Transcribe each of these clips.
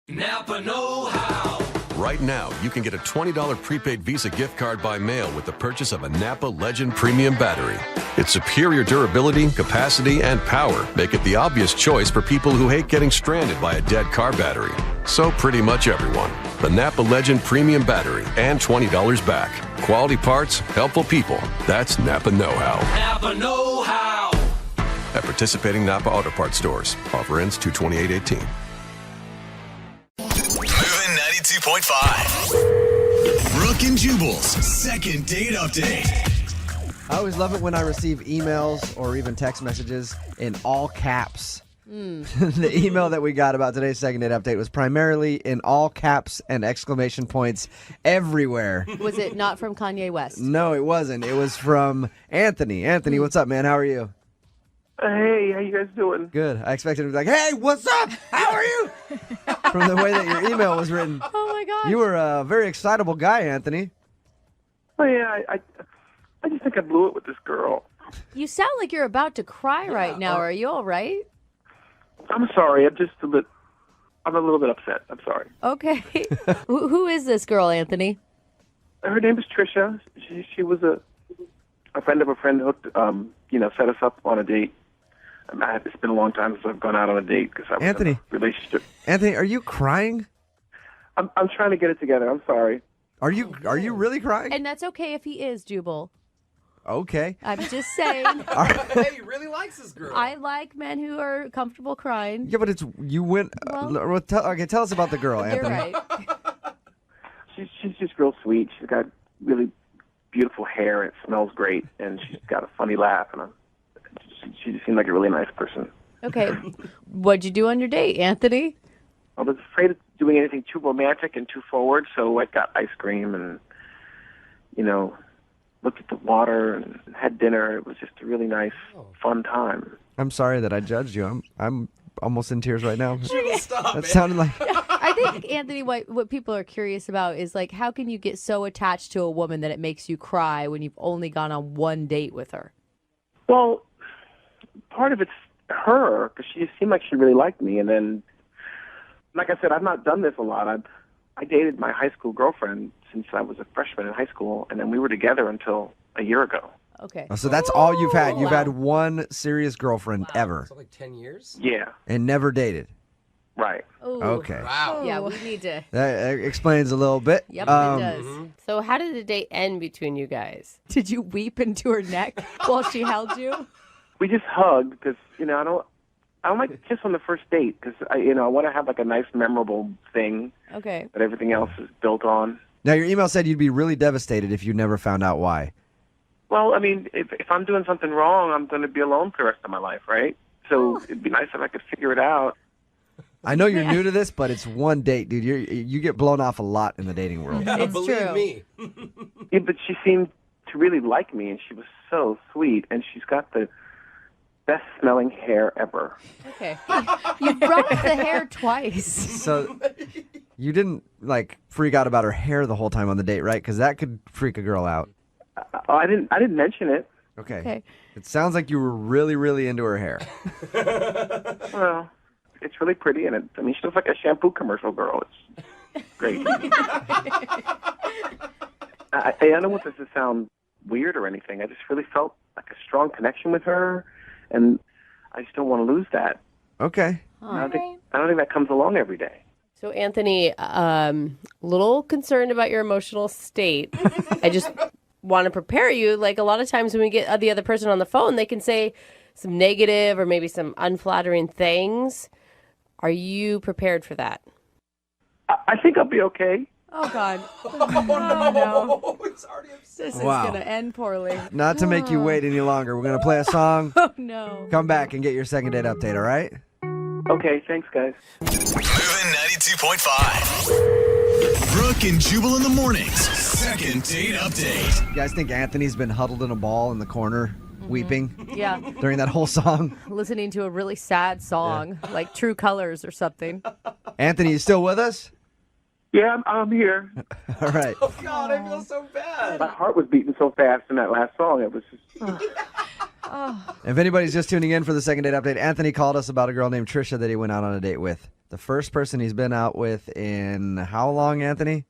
Napa know-how. Right now, you can get a $20 prepaid Visa gift card by mail with the purchase of a Napa Legend Premium Battery. Its superior durability, capacity, and power make it the obvious choice for people who hate getting stranded by a dead car battery. So pretty much everyone. The Napa Legend Premium Battery and $20 back. Quality parts, helpful people. That's Napa know-how. Napa know-how. At participating Napa Auto Parts stores. Offer ends 2/28/18. Moving 92.5. Brooke and Jubal's second date update. I always love it when I receive emails or even text messages in all caps. The email that we got about today's second date update was primarily in all caps and exclamation points everywhere. Was it not from Kanye West? No, it wasn't. It was from Anthony. Anthony, what's up, man? How are you? Hey, how you guys doing? Good. I expected him to be like, hey, what's up? How are you? From the way that your email was written. Oh, my gosh. You were a very excitable guy, Anthony. Oh yeah, I just think I blew it with this girl. You sound like you're about to cry right now. Are you all right? I'm sorry. I'm a little bit upset. I'm sorry. Okay. Who is this girl, Anthony? Her name is Trisha. She was a friend of a friend hooked, set us up on a date. It's been a long time since I've gone out on a date because I was in a relationship. Anthony, are you crying? I'm trying to get it together. I'm sorry. Are you really crying? And that's okay if he is, Jubal. Okay. I'm just saying. Hey, he really likes this girl. I like men who are comfortable crying. Yeah, but you went. Well, tell us about the girl, Anthony. You're right. She's just real sweet. She's got really beautiful hair. It smells great, and she's got a funny laugh. And she just seemed like a really nice person. Okay. What'd you do on your date, Anthony? I was afraid of doing anything too romantic and too forward, so I got ice cream and, looked at the water and had dinner. It was just a really nice, fun time. I'm sorry that I judged you. I'm almost in tears right now. Stop, That man. sounded like. I think, Anthony, what people are curious about is, like, how can you get so attached to a woman that it makes you cry when you've only gone on one date with her? Well, part of it's her, because she seemed like she really liked me. And then, like I said, I've not done this a lot. I dated my high school girlfriend since I was a freshman in high school, and then we were together until a year ago. Okay. So that's all you've had. You've Wow. had one serious girlfriend ever So like 10 years? Yeah, and never dated. right. Ooh. Okay. Wow. Yeah, we need to. That explains a little bit. Yep, it does. So how did the date end between you guys? Did you weep into her neck while she held you? We just hugged because, I don't like to kiss on the first date because, I want to have like a nice, memorable thing Okay. that everything else is built on. Now, your email said you'd be really devastated if you never found out why. Well, I mean, if I'm doing something wrong, I'm going to be alone for the rest of my life, right? So it'd be nice if I could figure it out. I know you're new to this, but it's one date, dude. You get blown off a lot in the dating world. Yeah, It's believe true. me. Yeah, but she seemed to really like me, and she was so sweet, and she's got the best smelling hair ever. Okay. You brushed the hair twice. So you didn't freak out about her hair the whole time on the date, right? Because that could freak a girl out. I didn't mention it. Okay. Okay. It sounds like you were really, really into her hair. Well, it's really pretty, and she looks like a shampoo commercial girl. It's great. I don't want this to sound weird or anything. I just really felt like a strong connection with her, and I just don't want to lose that. Okay. I don't think that comes along every day. So Anthony, little concerned about your emotional state. I just want to prepare you. Like a lot of times when we get the other person on the phone, they can say some negative or maybe some unflattering things. Are you prepared for that? I think I'll be okay. Oh, God. Oh, it's already upset. This Wow. is going to end poorly. Not to make you wait any longer, we're going to play a song. Oh, no. Come back and get your second date update, all right? Okay, thanks, guys. Moving 92.5. Brooke and Jubal in the mornings. Second date update. You guys think Anthony's been huddled in a ball in the corner, weeping Yeah. during that whole song? Listening to a really sad song, like True Colors or something. Anthony, you still with us? Yeah, I'm here. All right. Oh, God, I feel so bad. My heart was beating so fast in that last song. It was just... If anybody's just tuning in for the second date update, Anthony called us about a girl named Trisha that he went out on a date with. The first person he's been out with in how long, Anthony?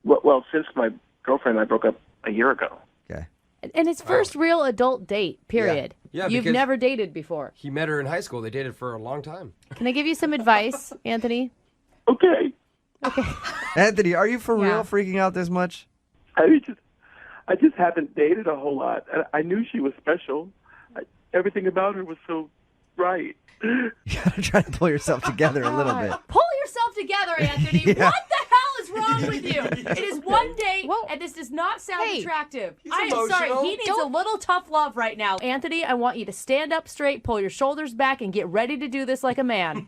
Well, since my girlfriend and I broke up a year ago. Okay. And his first real adult date, period. Yeah, You've because- never dated before. He met her in hjust school. They dated for a long time. Can I give you some advice, Anthony? Okay. Anthony, are you for Yeah. real freaking out this much? I just haven't dated a whole lot. I knew she was special. Everything about her was so right. You gotta try to pull yourself together a little bit. Pull yourself together, Anthony. Yeah. What the hell is wrong with you? It is one date, and this does not sound attractive. I am sorry. emotional. He needs a little tough love right now. Anthony, I want you to stand up straight, pull your shoulders back, and get ready to do this like a man.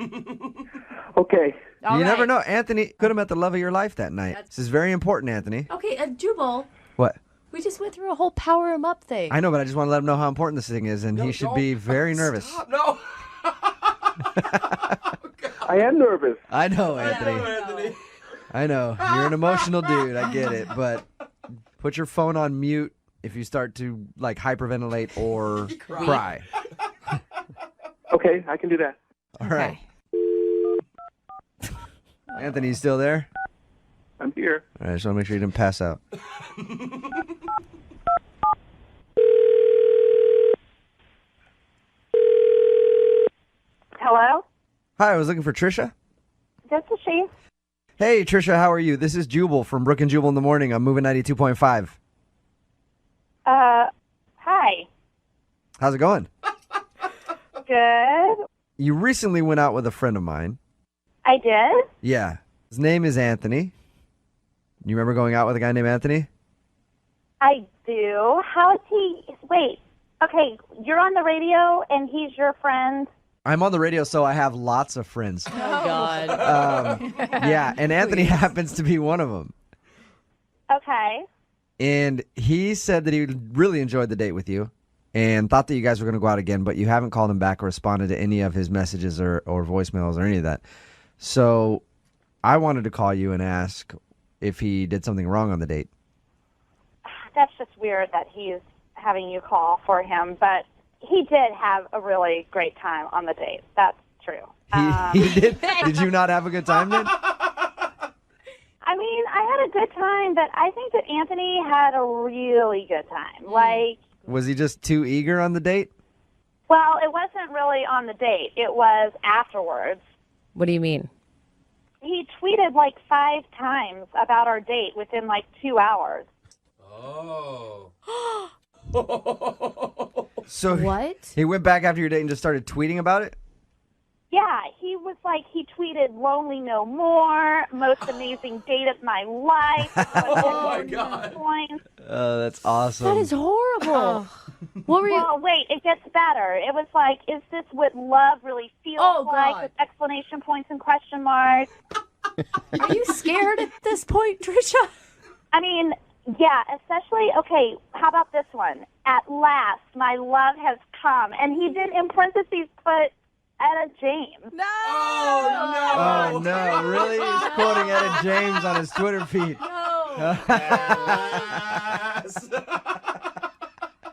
Okay. All You never right. know. Anthony could have met the love of your life that night. This is very important, Anthony. Okay, Jubal, What? we just went through a whole power him up thing. I know, but I just want to let him know how important this thing is, and he should be very nervous. Stop. No. I am nervous. I know, Anthony. Anthony. I know. You're an emotional dude. I get it. But put your phone on mute if you start to, like, hyperventilate or cry. Okay, I can do that. All right. Anthony, you still there? I'm here. All right, I just want to make sure you didn't pass out. Hello? Hi, I was looking for Trisha. This is she. Hey, Trisha, how are you? This is Jubal from Brooke and Jubal in the Morning. I'm moving 92.5. Hi. How's it going? Good. You recently went out with a friend of mine. I did? Yeah. His name is Anthony. You remember going out with a guy named Anthony? I do. How is he? Wait. Okay, you're on the radio and he's your friend. I'm on the radio, so I have lots of friends. Oh, God. Yeah, and Anthony happens to be one of them. Okay. And he said that he really enjoyed the date with you and thought that you guys were going to go out again, but you haven't called him back or responded to any of his messages or voicemails or any of that. So I wanted to call you and ask if he did something wrong on the date. That's just weird that he's having you call for him, but he did have a really great time on the date. That's true. He did? Did you not have a good time then? I mean, I had a good time, but I think that Anthony had a really good time. Like, Was he just too eager on the date? well, it wasn't really on the date. It was afterwards. What do you mean? He tweeted like 5 times about our date within like 2 hours. Oh. So What? he went back after your date and just started tweeting about it? Yeah, he was like, he tweeted "Lonely No More," "Most amazing date of my life." Oh, my God. Points. Oh, that's awesome. That is horrible. What were you? Well, wait, it gets better. It was like, is this what love really feels Oh, like? God. With exclamation points and question marks. Are you scared at this point, Trisha? I mean, yeah, especially, okay, how about this one? At last, my love has come. And he did, in parentheses, put Etta James. No. Oh, no, really? He's quoting Etta James on his Twitter feed. No.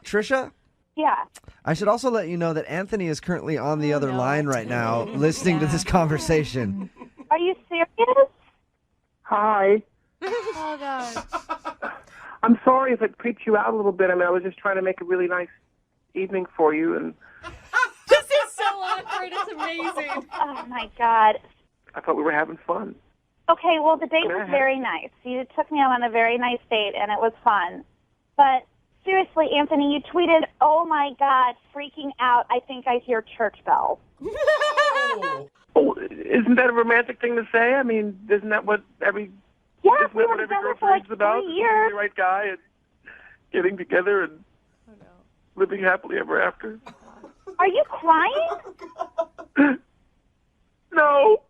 Trisha, Yeah. I should also let you know that Anthony is currently on the other line right now listening to this conversation. Are you serious? Hi. Oh, God. I'm sorry if it creeped you out a little bit. I mean, I was just trying to make a really nice evening for you, and This is so awkward. It's amazing. Oh, my God. I thought we were having fun. Okay, well, the date was very nice. You took me out on a very nice date, and it was fun. But seriously, Anthony, you tweeted, "Oh, my God, freaking out. I think I hear church bells." Oh, isn't that a romantic thing to say? I mean, isn't that what every Yeah, isn't we that were what every together for like girlfriend's about? 3 Is years. finding the right guy and getting together and living happily ever after. Are you crying? No.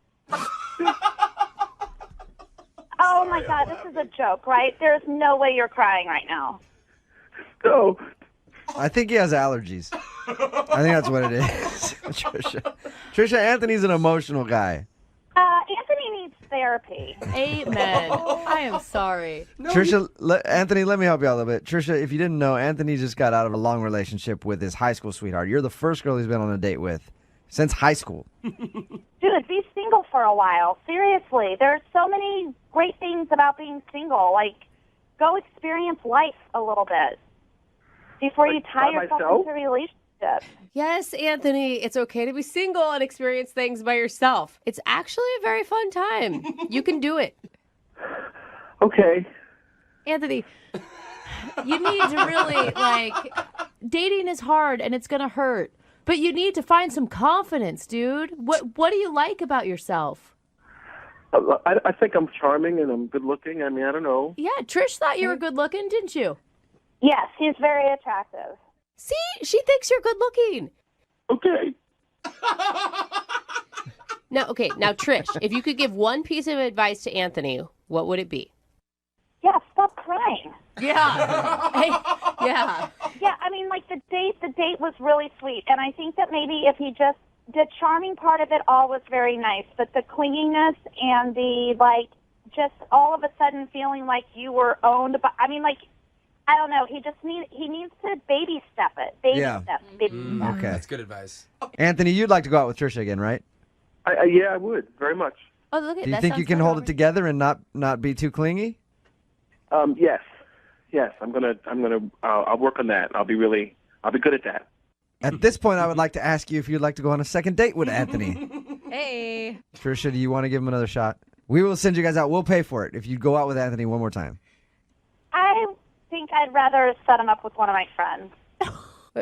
Oh, my God, this is a joke, right? There's no way you're crying right now. No. I think he has allergies. I think that's what it is. Trisha, Anthony's an emotional guy. Anthony needs therapy. therapy. Amen. I am sorry. Trisha, Anthony, let me help you out a little bit. Trisha, if you didn't know, Anthony just got out of a long relationship with his high school sweetheart. You're the first girl he's been on a date with since high school. Dude, be single for a while. Seriously, there's so many great things about being single. Like, go experience life a little bit before you tie by yourself myself? into a relationship. Yes, Anthony, it's okay to be single and experience things by yourself. It's actually a very fun time. You can do it. Okay. Anthony, you need to really, dating is hard and it's going to hurt. But you need to find some confidence, dude. What do you like about yourself? I think I'm charming and I'm good looking. I mean, I don't know. Yeah, Trish thought you were good looking, didn't you? Yes, he's very attractive. See, she thinks you're good looking. Okay. Now, Trish, if you could give one piece of advice to Anthony, what would it be? Yeah, stop crying. Yeah. Hey, yeah. Yeah, I mean, like, the date was really sweet. And I think that maybe if he just, the charming part of it all was very nice. But the clinginess and the, just all of a sudden feeling like you were owned by, I don't know. He needs to baby step it. Baby step. Okay. That's good advice. Anthony, you'd like to go out with Trisha again, right? Yeah, I would. Very much. Oh, look at Do you that. think you can hold it together and not be too clingy? Yes. Yes, I'll work on that. I'll be good at that. At this point, I would like to ask you if you'd like to go on a second date with Anthony. Hey. Trisha, do you want to give him another shot? We will send you guys out. We'll pay for it if you go out with Anthony one more time. I think I'd rather set him up with one of my friends.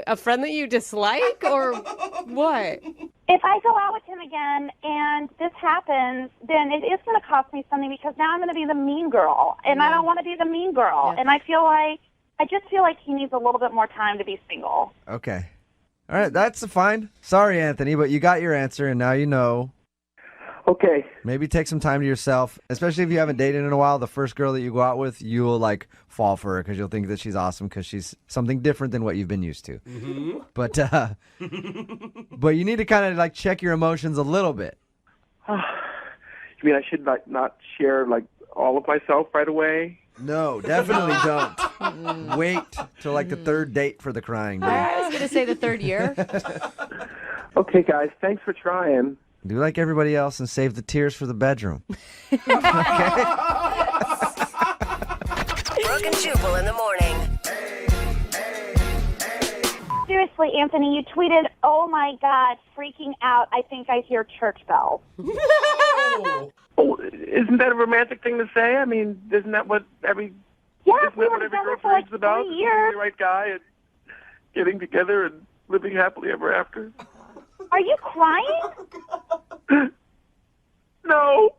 A friend that you dislike or what? If I go out with him again and this happens, then it is going to cost me something because now I'm going to be the mean girl, and I don't want to be the mean girl. Yeah. And I just feel like he needs a little bit more time to be single. Okay. All right, that's fine. Sorry, Anthony, but you got your answer, and now you know. Okay. Maybe take some time to yourself, especially if you haven't dated in a while. The first girl that you go out with, you'll fall for her because you'll think that she's awesome because she's something different than what you've been used to. Mm-hmm. But you need to kind of check your emotions a little bit. You mean I should not share all of myself right away? No, definitely don't. Wait till the third date for the crying. Dude. I was going to say the third year. Okay, guys. Thanks for trying. Do like everybody else and save the tears for the bedroom. Brooke and Jubal in the morning. Seriously, Anthony, you tweeted, "Oh my God, freaking out. I think I hear church bells." Oh, isn't that a romantic thing to say? I mean, isn't that what every Yeah, isn't we that were what every together girl for dreams about? 3 Is years. finding the right guy and getting together and living happily ever after. Are you crying? No.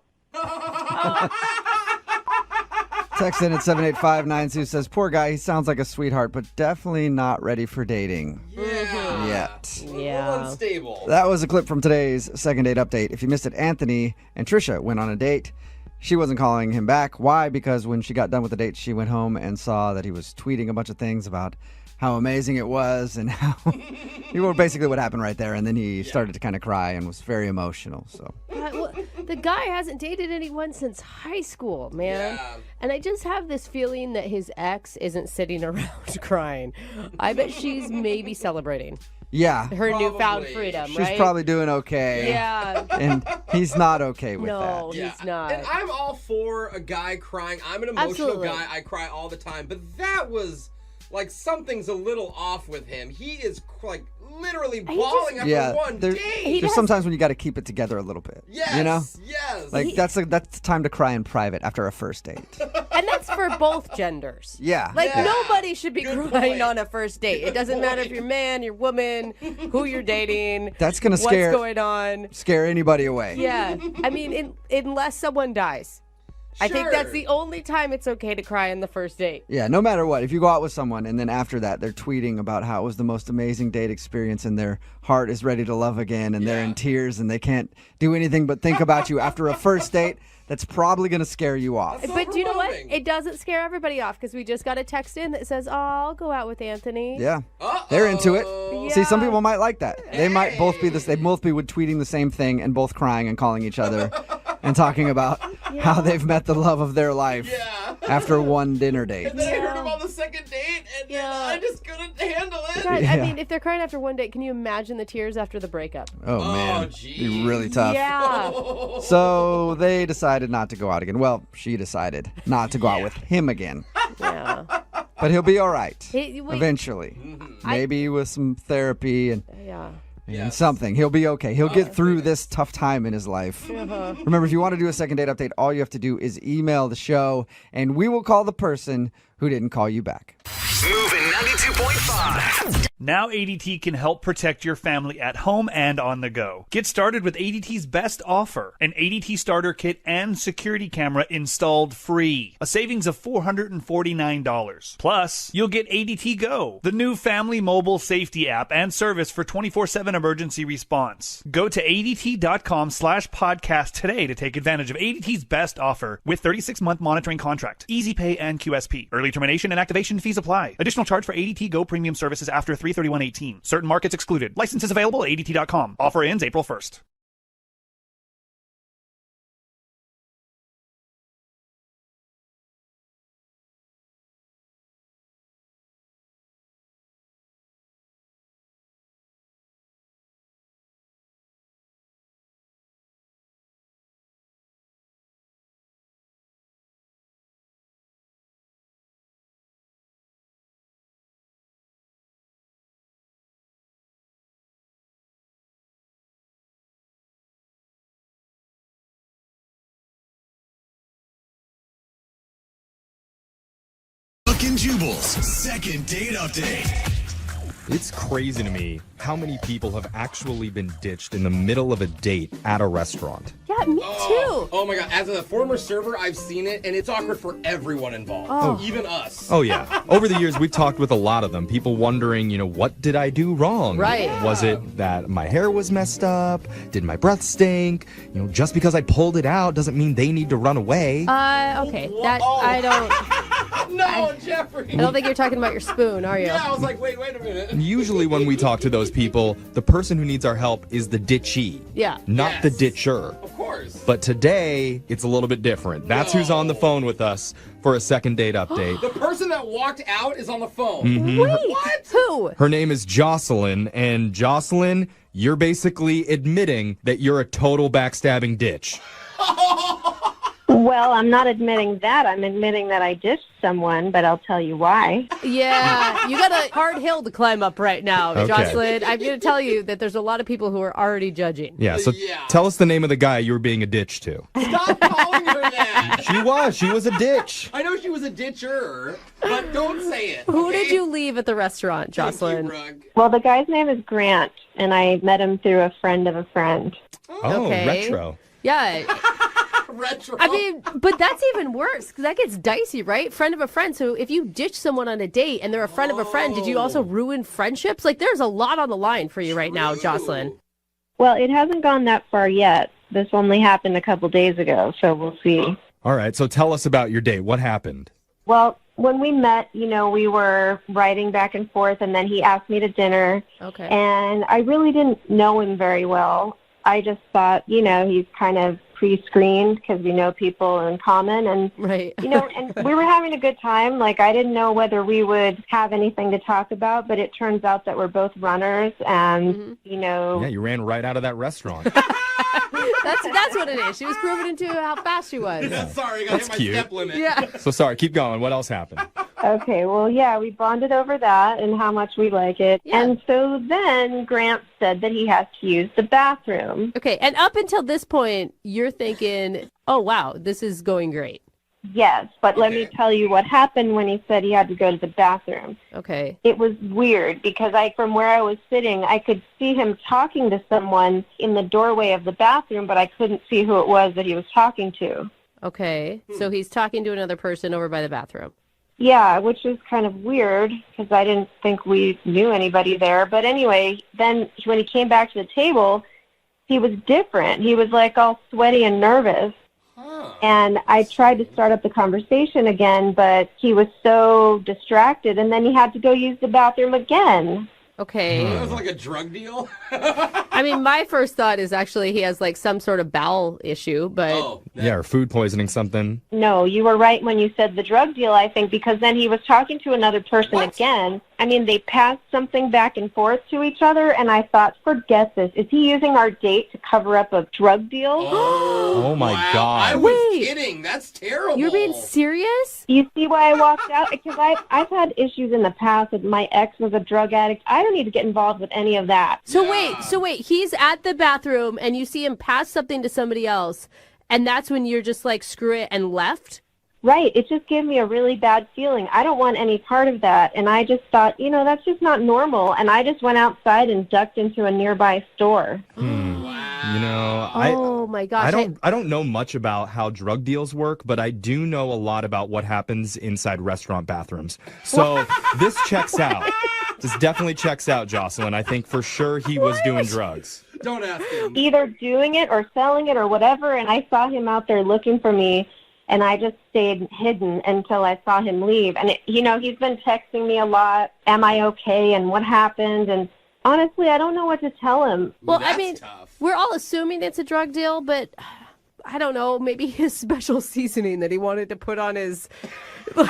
Text in at 78592 says, poor guy, he sounds like a sweetheart, but definitely not ready for dating. Yeah. Yet. A little unstable. That was a clip from today's second date update. If you missed it, Anthony and Trisha went on a date. She wasn't calling him back. Why? Because when she got done with the date, she went home and saw that he was tweeting a bunch of things about how amazing it was and how basically what happened right there. And then he started to kind of cry and was very emotional. So Well, the guy hasn't dated anyone since high school, man. Yeah. And I just have this feeling that his ex isn't sitting around crying. I bet she's maybe celebrating yeah, her newfound Probably. freedom, she's right? probably doing okay. Yeah. And he's not okay with No, that. he's not. And I'm all for a guy crying. I'm an emotional Absolutely. guy. I cry all the time. But that was something's a little off with him. He is literally bawling after one date. There's sometimes when you got to keep it together a little bit. Yes. You know? Yes. That's time to cry in private after a first date. And that's for both genders. Yeah. Yeah. Nobody should be Good crying point. on a first date. It doesn't matter if you're man, you're woman, who you're dating. That's going to what's going on. scare anybody away. Yeah. I mean, unless someone dies. I think that's Sure. the only time it's okay to cry on the first date. Yeah, no matter what. If you go out with someone and then after that they're tweeting about how it was the most amazing date experience and their heart is ready to love again and they're in tears and they can't do anything but think about you after a first date, that's probably going to scare you off. That's But do you know what? overwhelming. It doesn't scare everybody off because we just got a text in that says, "Oh, I'll go out with Anthony." Yeah. Uh-oh. They're into it. See, some Yeah. people might like that. They might both be this. They both be tweeting the same thing and both crying and calling each other and talking about how they've met the love of their life after one dinner date. And then I heard him on the second date, and I just couldn't handle it. God, I mean, if they're crying after one date, can you imagine the tears after the breakup? Oh man, geez. be really tough. Yeah. So they decided not to go out again. Well, she decided not to go out with him again. Yeah. But he'll be all right Wait. eventually. Maybe with some therapy and Yes. something. He'll be okay. He'll get through this tough time in his life. Remember, if you want to do a second date update, all you have to do is email the show, and we will call the person who didn't call you back. Moving 92.5. Now ADT can help protect your family at home and on the go. Get started with ADT's best offer, an ADT starter kit and security camera installed free. A savings of $449. Plus, you'll get ADT Go, the new family mobile safety app and service for 24/7 emergency response. Go to ADT.com/podcast today to take advantage of ADT's best offer with 36-month monitoring contract, easy pay and QSP. Early termination and activation fees apply. Additional charge for ADT Go premium services after 3/31/18. Certain markets excluded. Licenses available at ADT.com. Offer ends April 1st. Brooke and Jubal's second date update. It's crazy to me how many people have actually been ditched in the middle of a date at a restaurant. Yeah, me too. Oh my God. As a former server, I've seen it, and it's awkward for everyone involved. Even us. Oh, yeah. Over the years, we've talked with a lot of them. People wondering, what did I do wrong? Right. Was it that my hair was messed up? Did my breath stink? Just because I pulled it out doesn't mean they need to run away. Okay. That, I don't... No, Jeffrey. I don't think you're talking about your spoon, are you? Yeah, I was like, wait a minute. Usually when we talk to those people, the person who needs our help is the ditchee. Yeah. Not the ditcher. Of course. But today, it's a little bit different. That's who's on the phone with us for a second date update. The person that walked out is on the phone. Mm-hmm. Wait. What? Who? Her name is Jocelyn, and Jocelyn, you're basically admitting that you're a total backstabbing ditch. Well, I'm not admitting that. I'm admitting that I ditched someone, but I'll tell you why. Yeah, you got a hard hill to climb up right now, Okay. Jocelyn. I'm going to tell you that there's a lot of people who are already judging. Yeah, so tell us the name of the guy you were being a ditch to. Stop calling her that. She was a ditch. I know she was a ditcher, but don't say it. Who okay? did you leave at the restaurant, Jocelyn? Thank you, Well, the guy's name is Grant, and I met him through a friend of a friend. Oh, Okay. retro. Yeah. Retro. I mean, but that's even worse because that gets dicey, right? Friend of a friend. So if you ditch someone on a date and they're a friend of a friend, did you also ruin friendships? Like, there's a lot on the line for you right now, Jocelyn. Well, it hasn't gone that far yet. This only happened a couple days ago, so we'll see. All right, so tell us about your date. What happened? Well, when we met, we were writing back and forth, and then he asked me to dinner. Okay. And I really didn't know him very well. I just thought, he's kind of pre-screened because we know people in common. And, right. And we were having a good time. Like, I didn't know whether we would have anything to talk about, but it turns out that we're both runners and, Yeah, you ran right out of that restaurant. That's what it is. She was proving into how fast she was. Yeah. Sorry, I got to hit my cute. step limit. Yeah. So sorry, keep going. What else happened? Okay, well, yeah, we bonded over that and how much we like it. Yeah. And so then Grant said that he has to use the bathroom. Okay, and up until this point, you're thinking, oh, wow, this is going great. Yes, but let me tell you what happened when he said he had to go to the bathroom. Okay. It was weird because from where I was sitting, I could see him talking to someone in the doorway of the bathroom, but I couldn't see who it was that he was talking to. Okay, so he's talking to another person over by the bathroom. Yeah, which is kind of weird because I didn't think we knew anybody there. But anyway, then when he came back to the table, he was different. He was like all sweaty and nervous. And I tried to start up the conversation again, but he was so distracted, and then he had to go use the bathroom again. Okay. That was like a drug deal? I mean, my first thought is actually he has like some sort of bowel issue, but Yeah, or food poisoning something. No, you were right when you said the drug deal, I think, because then he was talking to another person again. I mean, they passed something back and forth to each other, and I thought, forget this. Is he using our date to cover up a drug deal? Oh my God. I was kidding. That's terrible. You're being serious? You see why I walked out? Because I've had issues in the past with my ex was a drug addict. I don't need to get involved with any of that. So wait, he's at the bathroom and you see him pass something to somebody else, and that's when you're just like, screw it, and left? Right. It just gave me a really bad feeling. I don't want any part of that. And I just thought, that's just not normal. And I just went outside and ducked into a nearby store. Oh my gosh. I don't know much about how drug deals work, but I do know a lot about what happens inside restaurant bathrooms. So this checks out. This definitely checks out, Jocelyn. I think for sure he was doing drugs. Don't ask him. Either doing it or selling it or whatever. And I saw him out there looking for me. And I just stayed hidden until I saw him leave. And, he's been texting me a lot. Am I okay? And what happened? And honestly, I don't know what to tell him. Well, I mean, we're all assuming it's a drug deal, but I don't know. Maybe his special seasoning that he wanted to put on his... Yo,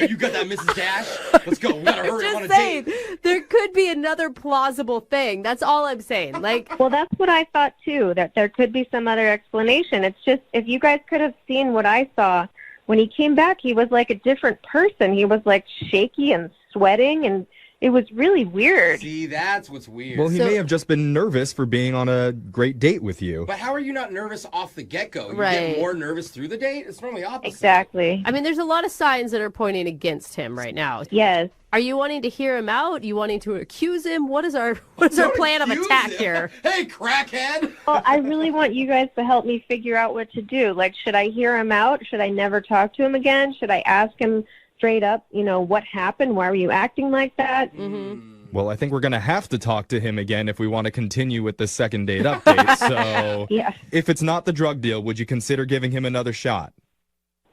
you got that, Mrs. Dash? Let's go. We gotta hurry. I want to saying, date. there could be another plausible thing. That's all I'm saying. Well, that's what I thought too, that there could be some other explanation. It's just, if you guys could have seen what I saw, when he came back, he was like a different person. He was like shaky and sweating, and it was really weird. See, that's what's weird. Well, he may have just been nervous for being on a great date with you. But how are you not nervous off the get-go? You Right. get more nervous through the date? It's normally opposite. Exactly. I mean, there's a lot of signs that are pointing against him right now. Yes. Are you wanting to hear him out? Are you wanting to accuse him? What is our plan of attack here? Hey, crackhead! Well, I really want you guys to help me figure out what to do. Like, should I hear him out? Should I never talk to him again? Should I ask him straight up, what happened? Why were you acting like that? Mm-hmm. Well, I think we're going to have to talk to him again if we want to continue with the second date update. So if it's not the drug deal, would you consider giving him another shot?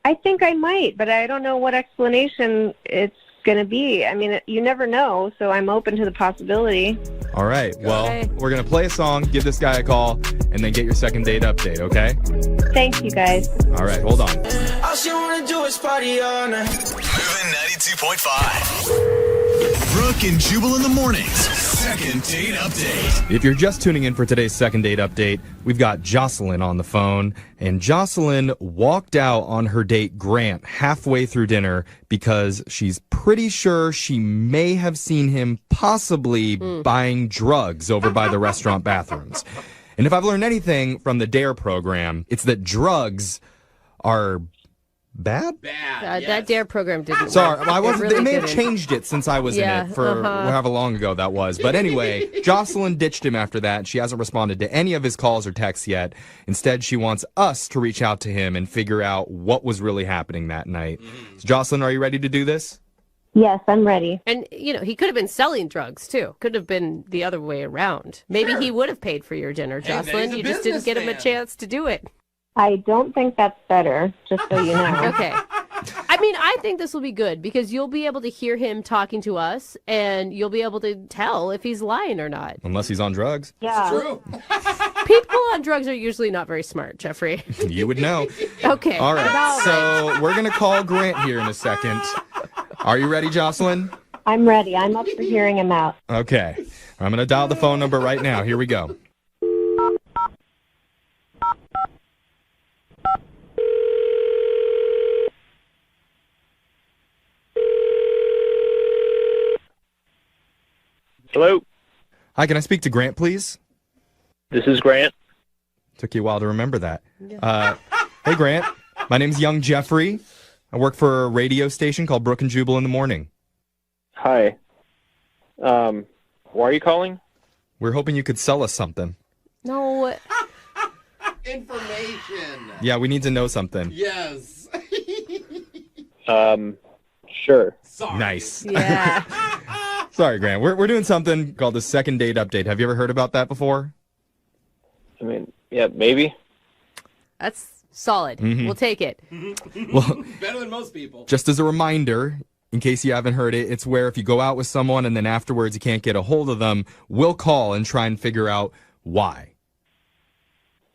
I think I might, but I don't know what explanation it's going to be. I mean, you never know, so I'm open to the possibility. All right. Well, we're going to play a song, give this guy a call, and then get your second date update, okay? Thank you, guys. All right. Hold on. All she wanna do is party all night. Moving 92.5. Brooke and Jubal in the mornings. Second date update. If you're just tuning in for today's second date update, we've got Jocelyn on the phone. And Jocelyn walked out on her date, Grant, halfway through dinner because she's pretty sure she may have seen him possibly buying drugs over by the restaurant bathrooms. And if I've learned anything from the DARE program, it's that drugs are bad? That DARE program didn't Sorry, work. I wasn't. Really they may have didn't. changed it since I was in it for however long ago that was. But anyway, Jocelyn ditched him after that. She hasn't responded to any of his calls or texts yet. Instead, she wants us to reach out to him and figure out what was really happening that night. So, Jocelyn, are you ready to do this? Yes, I'm ready. And, he could have been selling drugs, too. Could have been the other way around. Maybe he would have paid for your dinner, Jocelyn. You just didn't get him a chance to do it. I don't think that's better, just so you know. Okay. I mean, I think this will be good because you'll be able to hear him talking to us and you'll be able to tell if he's lying or not. Unless he's on drugs. Yeah. It's true. People on drugs are usually not very smart, Jeffrey. You would know. Okay. All right. So we're going to call Grant here in a second. Are you ready, Jocelyn? I'm ready. I'm up for hearing him out. Okay. I'm going to dial the phone number right now. Here we go. Hello. Hi, can I speak to Grant, please? This is Grant. Took you a while to remember that. Hey, Grant. My name's Young Jeffrey. I work for a radio station called Brooke and Jubal in the morning. Hi. Why are you calling? We're hoping you could sell us something. No. Information. Yeah, we need to know something. Yes. Sure. Sorry. Nice. Yeah. Sorry, Grant. We're doing something called the second date update. Have you ever heard about that before? I mean, yeah, maybe. That's solid. Mhm. We'll take it. Well, Better than most people. just as a reminder, In case you haven't heard it, it's where if you go out with someone and then afterwards you can't get a hold of them, we'll call and try and figure out why.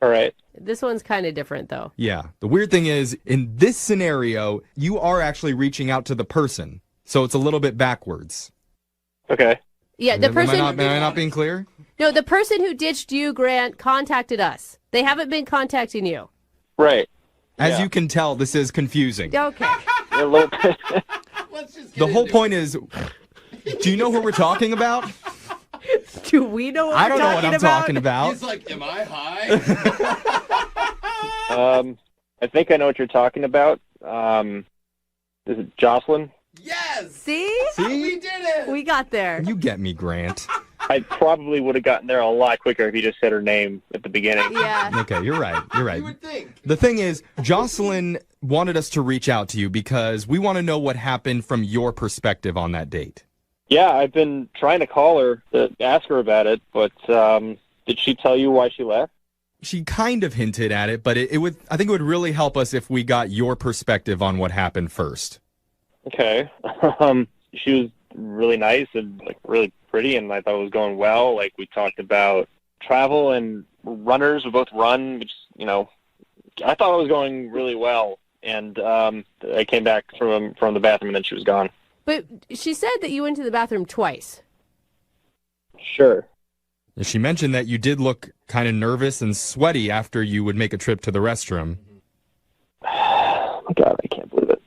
All right. This one's kind of different, though. Yeah. The weird thing is, in this scenario, you are actually reaching out to the person. So it's a little bit backwards. Okay. Yeah, the person... Am I not being clear? No, the person who ditched you, Grant, contacted us. They haven't been contacting you. Right. As you can tell, this is confusing. Okay. A little bit. The whole point is, do you know who we're talking about? Do we know what I don't we're know what I'm talking about. He's like, am I high? I think I know what you're talking about. Is it Jocelyn? Yes! See? We did it! We got there. You get me, Grant. I probably would have gotten there a lot quicker if you just said her name at the beginning. Yeah. Okay, you're right. You're right. You would think. The thing is, Jocelyn wanted us to reach out to you because we want to know what happened from your perspective on that date. Yeah, I've been trying to call her to ask her about it, but did she tell you why she left? She kind of hinted at it, but it would. I think it would really help us if we got your perspective on what happened first. Okay. She was really nice and like really pretty, and I thought it was going well. Like we talked about travel and runners. We both run, which I thought it was going really well. And I came back from the bathroom, and then she was gone. But she said that you went to the bathroom twice. Sure. She mentioned that you did look kind of nervous and sweaty after you would make a trip to the restroom. Oh my God, I can't believe it.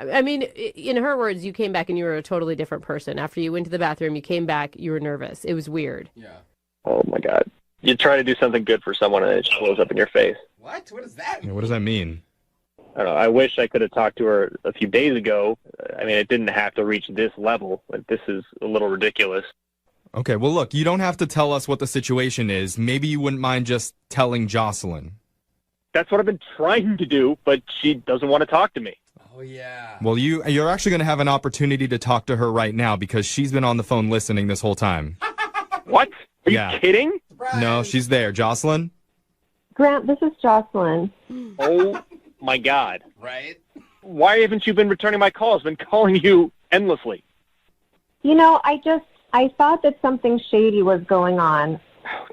I mean, in her words, you came back and you were a totally different person. After you went to the bathroom, you came back, you were nervous. It was weird. Yeah. Oh my God. You try to do something good for someone and it just blows up in your face. What? What does that mean? What does that mean? I don't know. I wish I could have talked to her a few days ago. I mean, it didn't have to reach this level. But this is a little ridiculous. Okay, well, look, you don't have to tell us what the situation is. Maybe you wouldn't mind just telling Jocelyn. That's what I've been trying to do, but she doesn't want to talk to me. Oh, yeah. Well, you're actually going to have an opportunity to talk to her right now because she's been on the phone listening this whole time. What? Are you kidding? Surprise. No, she's there. Jocelyn? Grant, this is Jocelyn. Oh, my God. Right? Why haven't you been returning my calls? I've been calling you endlessly. I thought that something shady was going on. Oh,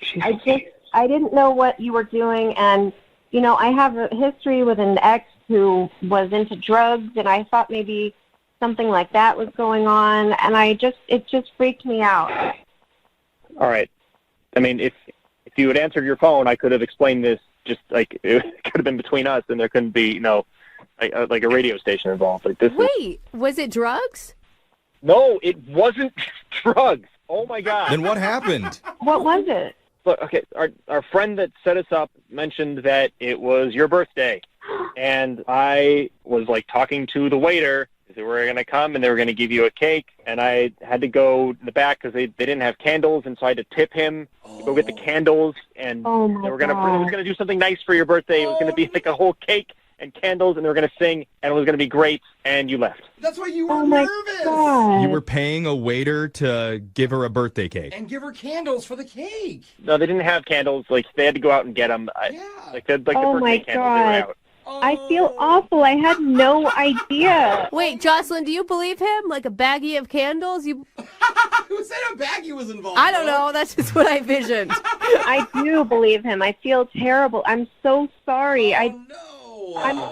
I didn't know what you were doing, and, I have a history with an ex who was into drugs, and I thought maybe something like that was going on, and it just freaked me out. All right. I mean, if you had answered your phone, I could have explained this just like it could have been between us, and there couldn't be, like a radio station involved. Like this. Wait, was it drugs? No, it wasn't drugs. Oh my God. Then what happened? What was it? Look, okay, our friend that set us up mentioned that it was your birthday, and I was like talking to the waiter. They were going to come and they were going to give you a cake, and I had to go in the back because they didn't have candles, and so I had to tip him to go get the candles, and they were going to do something nice for your birthday. It was going to be like a whole cake and candles, and they were going to sing, and it was going to be great, and you left. That's why you were nervous. God. You were paying a waiter to give her a birthday cake. And give her candles for the cake. No, they didn't have candles. Like, they had to go out and get them. Like the birthday candles, they were out. I feel awful. I had no idea. Wait, Jocelyn, do you believe him? Like a baggie of candles? Who said a baggie was involved? I don't know. That's just what I visioned. I do believe him. I feel terrible. I'm so sorry. I'm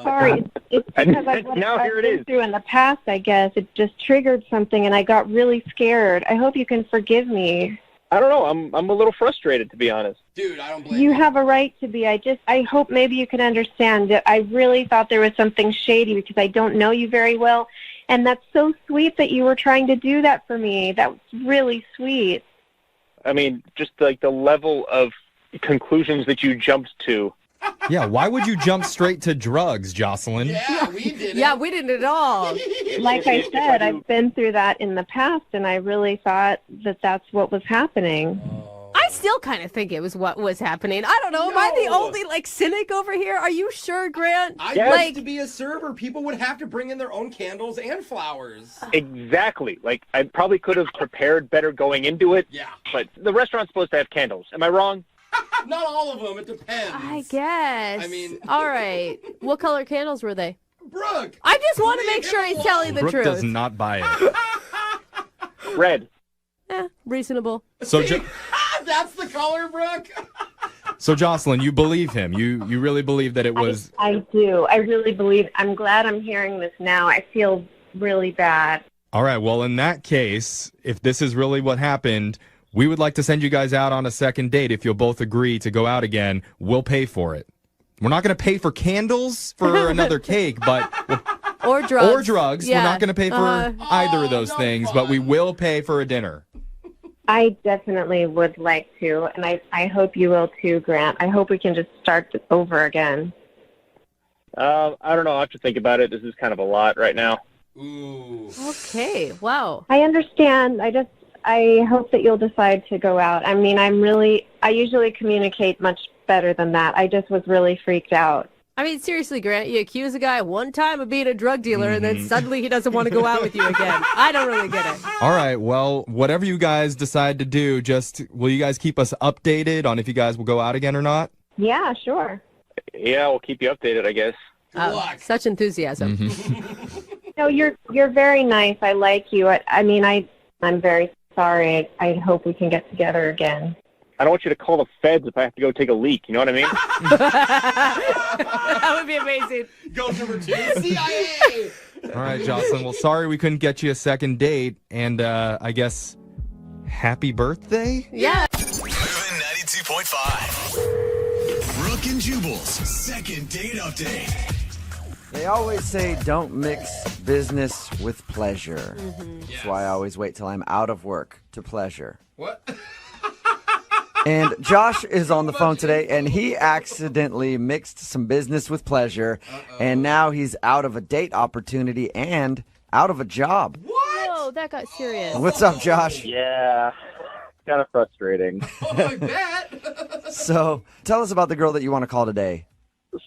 sorry. It's because of what I've been through in the past, I guess. It just triggered something, and I got really scared. I hope you can forgive me. I don't know. I'm a little frustrated, to be honest. Dude, I don't blame you. You have a right to be. I hope maybe you can understand that I really thought there was something shady because I don't know you very well, and that's so sweet that you were trying to do that for me. That was really sweet. I mean, just like the level of conclusions that you jumped to. Yeah, why would you jump straight to drugs, Jocelyn? Yeah, we didn't. Yeah, we didn't at all. Like I said, I've been through that in the past, and I really thought that that's what was happening. I still kind of think it was what was happening. I don't know. Am I the only, cynic over here? Are you sure, Grant? I used to be a server. People would have to bring in their own candles and flowers. Exactly. Like, I probably could have prepared better going into it. Yeah. But the restaurant's supposed to have candles. Am I wrong? Not all of them. It depends. I guess. I mean... All right. What color candles were they? Brooke. I just want to make sure he's telling the Brooke truth. does not buy it. Red. Reasonable. So, That's the color, Brooke. so Jocelyn, you believe him? You really believe that it was? I do. I really believe. I'm glad I'm hearing this now. I feel really bad. All right. Well, in that case, if this is really what happened, we would like to send you guys out on a second date. If you'll both agree to go out again, we'll pay for it. We're not going to pay for candles for another cake, but or drugs. Or drugs. Yeah. We're not going to pay for either of those things, but we will pay for a dinner. I definitely would like to, and I hope you will too, Grant. I hope we can just start this over again. I don't know. I'll have to think about it. This is kind of a lot right now. Ooh. Okay. Wow. I understand. I hope that you'll decide to go out. I mean, I usually communicate much better than that. I just was really freaked out. I mean, seriously, Grant, you accuse a guy one time of being a drug dealer, and then suddenly he doesn't want to go out with you again. I don't really get it. All right. Well, whatever you guys decide to do, will you guys keep us updated on if you guys will go out again or not? Yeah, sure. Yeah, we'll keep you updated, I guess. Such enthusiasm. No, you're very nice. I like you. I'm very sorry. I hope we can get together again. I don't want you to call the feds if I have to go take a leak. You know what I mean? That would be amazing. Ghost number 2, CIA. All right, Jocelyn. Well, sorry we couldn't get you a second date, and I guess happy birthday? Yeah. Moving 92.5. Brooke and Jubal's second date update. They always say don't mix business with pleasure. That's why I always wait till I'm out of work to pleasure. What? And Josh is on the phone today, and he accidentally mixed some business with pleasure, and now he's out of a date opportunity and out of a job. What? Whoa, that got serious. What's up, Josh? Yeah, kind of frustrating. I bet. So tell us about the girl that you want to call today.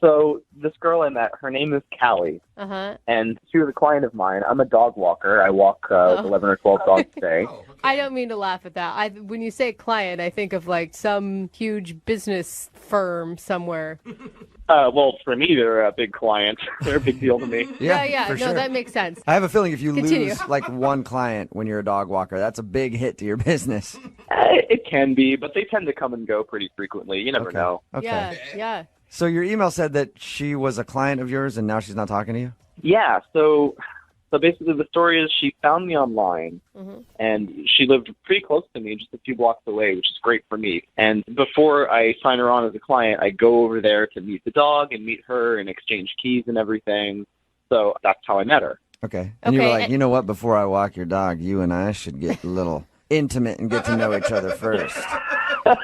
So this girl I met, her name is Callie, and she was a client of mine. I'm a dog walker. I walk 11 or 12 dogs a day. I don't mean to laugh at that. When you say client, I think of like some huge business firm somewhere. Well, for me, they're a big client. They're a big deal to me. Yeah. for No, sure. that makes sense. I have a feeling if you Continue. lose like one client when you're a dog walker, that's a big hit to your business. It can be, but they tend to come and go pretty frequently. You never know. Okay. Yeah. So your email said that she was a client of yours and now she's not talking to you? Yeah, so basically the story is she found me online, and she lived pretty close to me, just a few blocks away, which is great for me. And before I sign her on as a client, I go over there to meet the dog and meet her and exchange keys and everything. So that's how I met her. Okay. And you were like, you know what, before I walk your dog, you and I should get a little intimate and get to know each other first.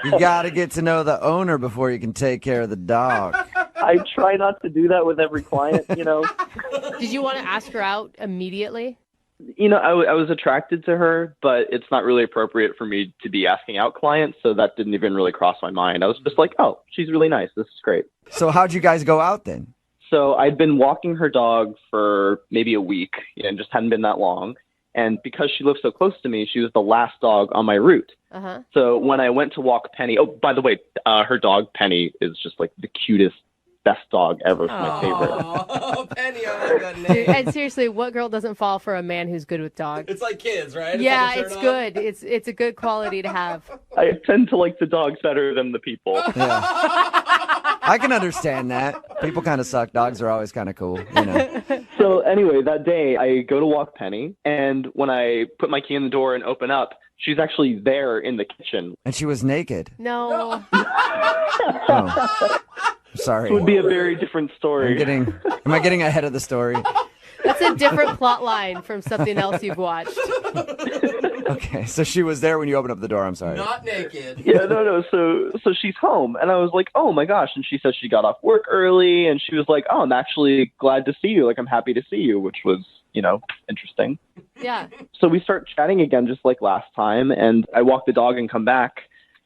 You got to get to know the owner before you can take care of the dog. I try not to do that with every client, you know. Did you want to ask her out immediately? You know, I was attracted to her, but it's not really appropriate for me to be asking out clients, so that didn't even really cross my mind. I was just like, oh, she's really nice. This is great. So how'd you guys go out then? So I'd been walking her dog for maybe a week, and just hadn't been that long. And because she lived so close to me, she was the last dog on my route. So when I went to walk Penny, oh, by the way, her dog Penny is just like the cutest, best dog ever. It's my favorite. Oh, Penny, I like that name. Dude, and seriously, what girl doesn't fall for a man who's good with dogs? It's like kids, right? Yeah, like a it's turn-on. good. It's a good quality to have. I tend to like the dogs better than the people. Yeah. I can understand that. People kind of suck. Dogs are always kind of cool, you know. So anyway, that day I go to walk Penny, and when I put my key in the door and open up, she's actually there in the kitchen. And she was naked. No. Oh. Sorry. It would be a very different story. Am I getting ahead of the story? That's a different plot line from something else you've watched. Okay, so she was there when you opened up the door. I'm sorry. Not naked. Yeah, no. So she's home, and I was like, oh my gosh. And she said she got off work early, and she was like, oh, I'm actually glad to see you. Like, I'm happy to see you, which was, you know, interesting. Yeah. So we start chatting again, just like last time, and I walk the dog and come back,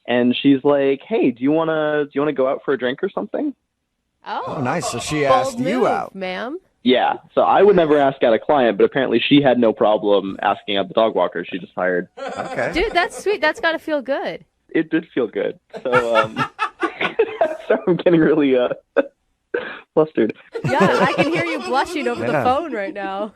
and she's like, hey, do you wanna go out for a drink or something? Oh, nice. So she bold asked you move, out. ma'am. Yeah. So I would never ask out a client, but apparently she had no problem asking out the dog walker she just hired. Okay. Dude, that's sweet. That's got to feel good. It did feel good. So, so I'm getting really flustered. Yeah, I can hear you blushing over the phone right now.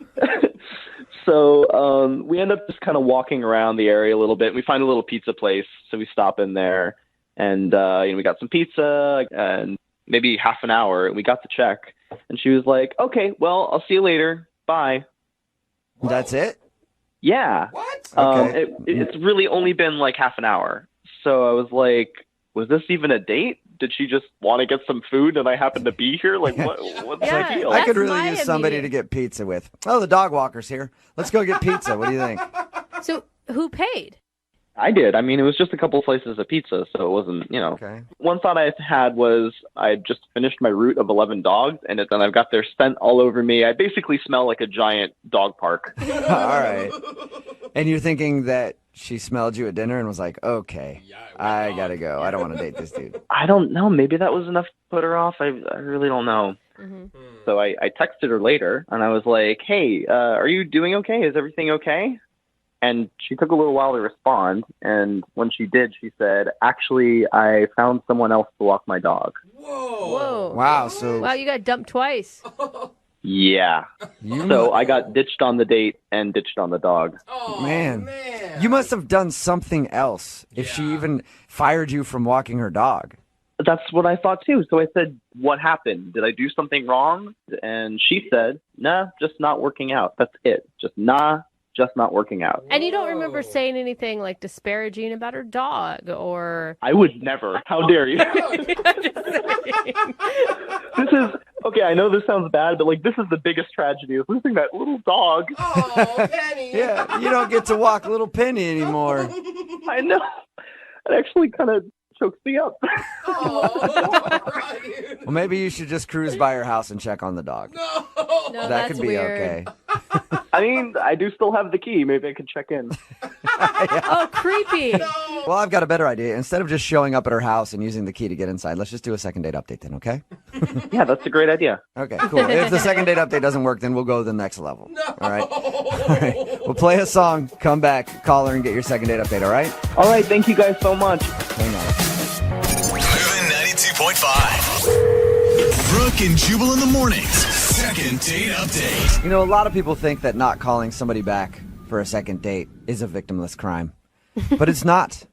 So we end up just kind of walking around the area a little bit. We find a little pizza place, so we stop in there, and we got some pizza, and maybe half an hour. We got the check, and she was like, "Okay, well, I'll see you later. Bye." That's it? Yeah. What? Okay. It's really only been like half an hour. So I was like, was this even a date? Did she just want to get some food and I happen to be here? Like, what's the deal? I could really use somebody to get pizza with. Oh, the dog walker's here. Let's go get pizza. What do you think? So who paid? I did. I mean, it was just a couple slices of pizza, so it wasn't, Okay. One thought I had was I just finished my route of 11 dogs, and then I've got their scent all over me. I basically smell like a giant dog park. All right. And you're thinking that she smelled you at dinner and was like, okay, I got to go. I don't want to date this dude. I don't know. Maybe that was enough to put her off. I really don't know. So I texted her later, and I was like, hey, are you doing okay? Is everything okay? And she took a little while to respond, and when she did, she said, actually, I found someone else to walk my dog. Whoa. Wow. So Wow, you got dumped twice. Yeah. So I got ditched on the date and ditched on the dog. man, you must have done something else if she even fired you from walking her dog. That's what I thought, too. So I said, what happened? Did I do something wrong? And she said, nah, just not working out. That's it. Just not working out. And you don't remember saying anything like disparaging about her dog or... I would never. How dare you? This is, okay, I know this sounds bad, but like this is the biggest tragedy is losing that little dog. Oh, Penny. Yeah, you don't get to walk little Penny anymore. I know. It actually kind of chokes me up. Well, maybe you should just cruise by her house and check on the dog. No, that could be weird. okay. I mean, I do still have the key. Maybe I could check in. Oh, creepy. Well, I've got a better idea. Instead of just showing up at her house and using the key to get inside, let's just do a second date update then, okay? Yeah, that's a great idea. Okay, cool. If the second date update doesn't work, then we'll go to the next level. All right? All right. We'll play a song, come back, call her, and get your second date update, all right? All right, thank you guys so much. Hang on. Moving 92.5. Brooke and Jubal in the mornings. Second date update. You know, a lot of people think that not calling somebody back for a second date is a victimless crime. But it's not.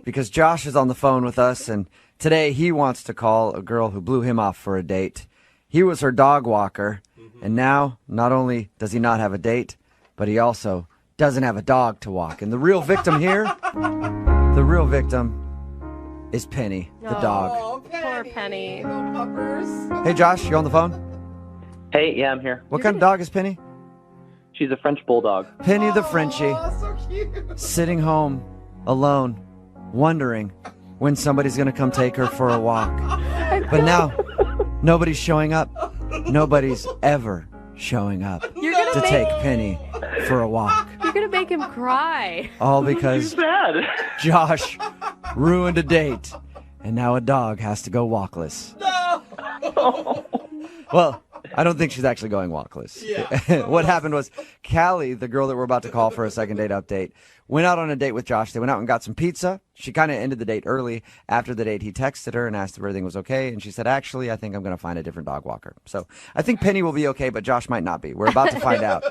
Because Josh is on the phone with us, and today he wants to call a girl who blew him off for a date. He was her dog walker, and now not only does he not have a date, but he also doesn't have a dog to walk. And the real victim here, is Penny, the dog. Oh, Poor Penny. Little puppers. Hey, Josh, you on the phone? Hey, yeah, I'm here. What kind of dog is Penny? She's a French bulldog. Penny the Frenchie, Oh, so cute. sitting home, alone, wondering when somebody's going to come take her for a walk. But now, nobody's showing up. Nobody's ever showing up to take Penny for a walk. You're going to make him cry. All because Bad. Josh ruined a date, and now a dog has to go walkless. Well, I don't think she's actually going walkless. Yeah. What happened was Callie, the girl that we're about to call for a second date update, went out on a date with Josh. They went out and got some pizza. She kind of ended the date early. After the date, he texted her and asked if everything was okay. And she said, actually, I think I'm going to find a different dog walker. So I think Penny will be okay, but Josh might not be. We're about to find out.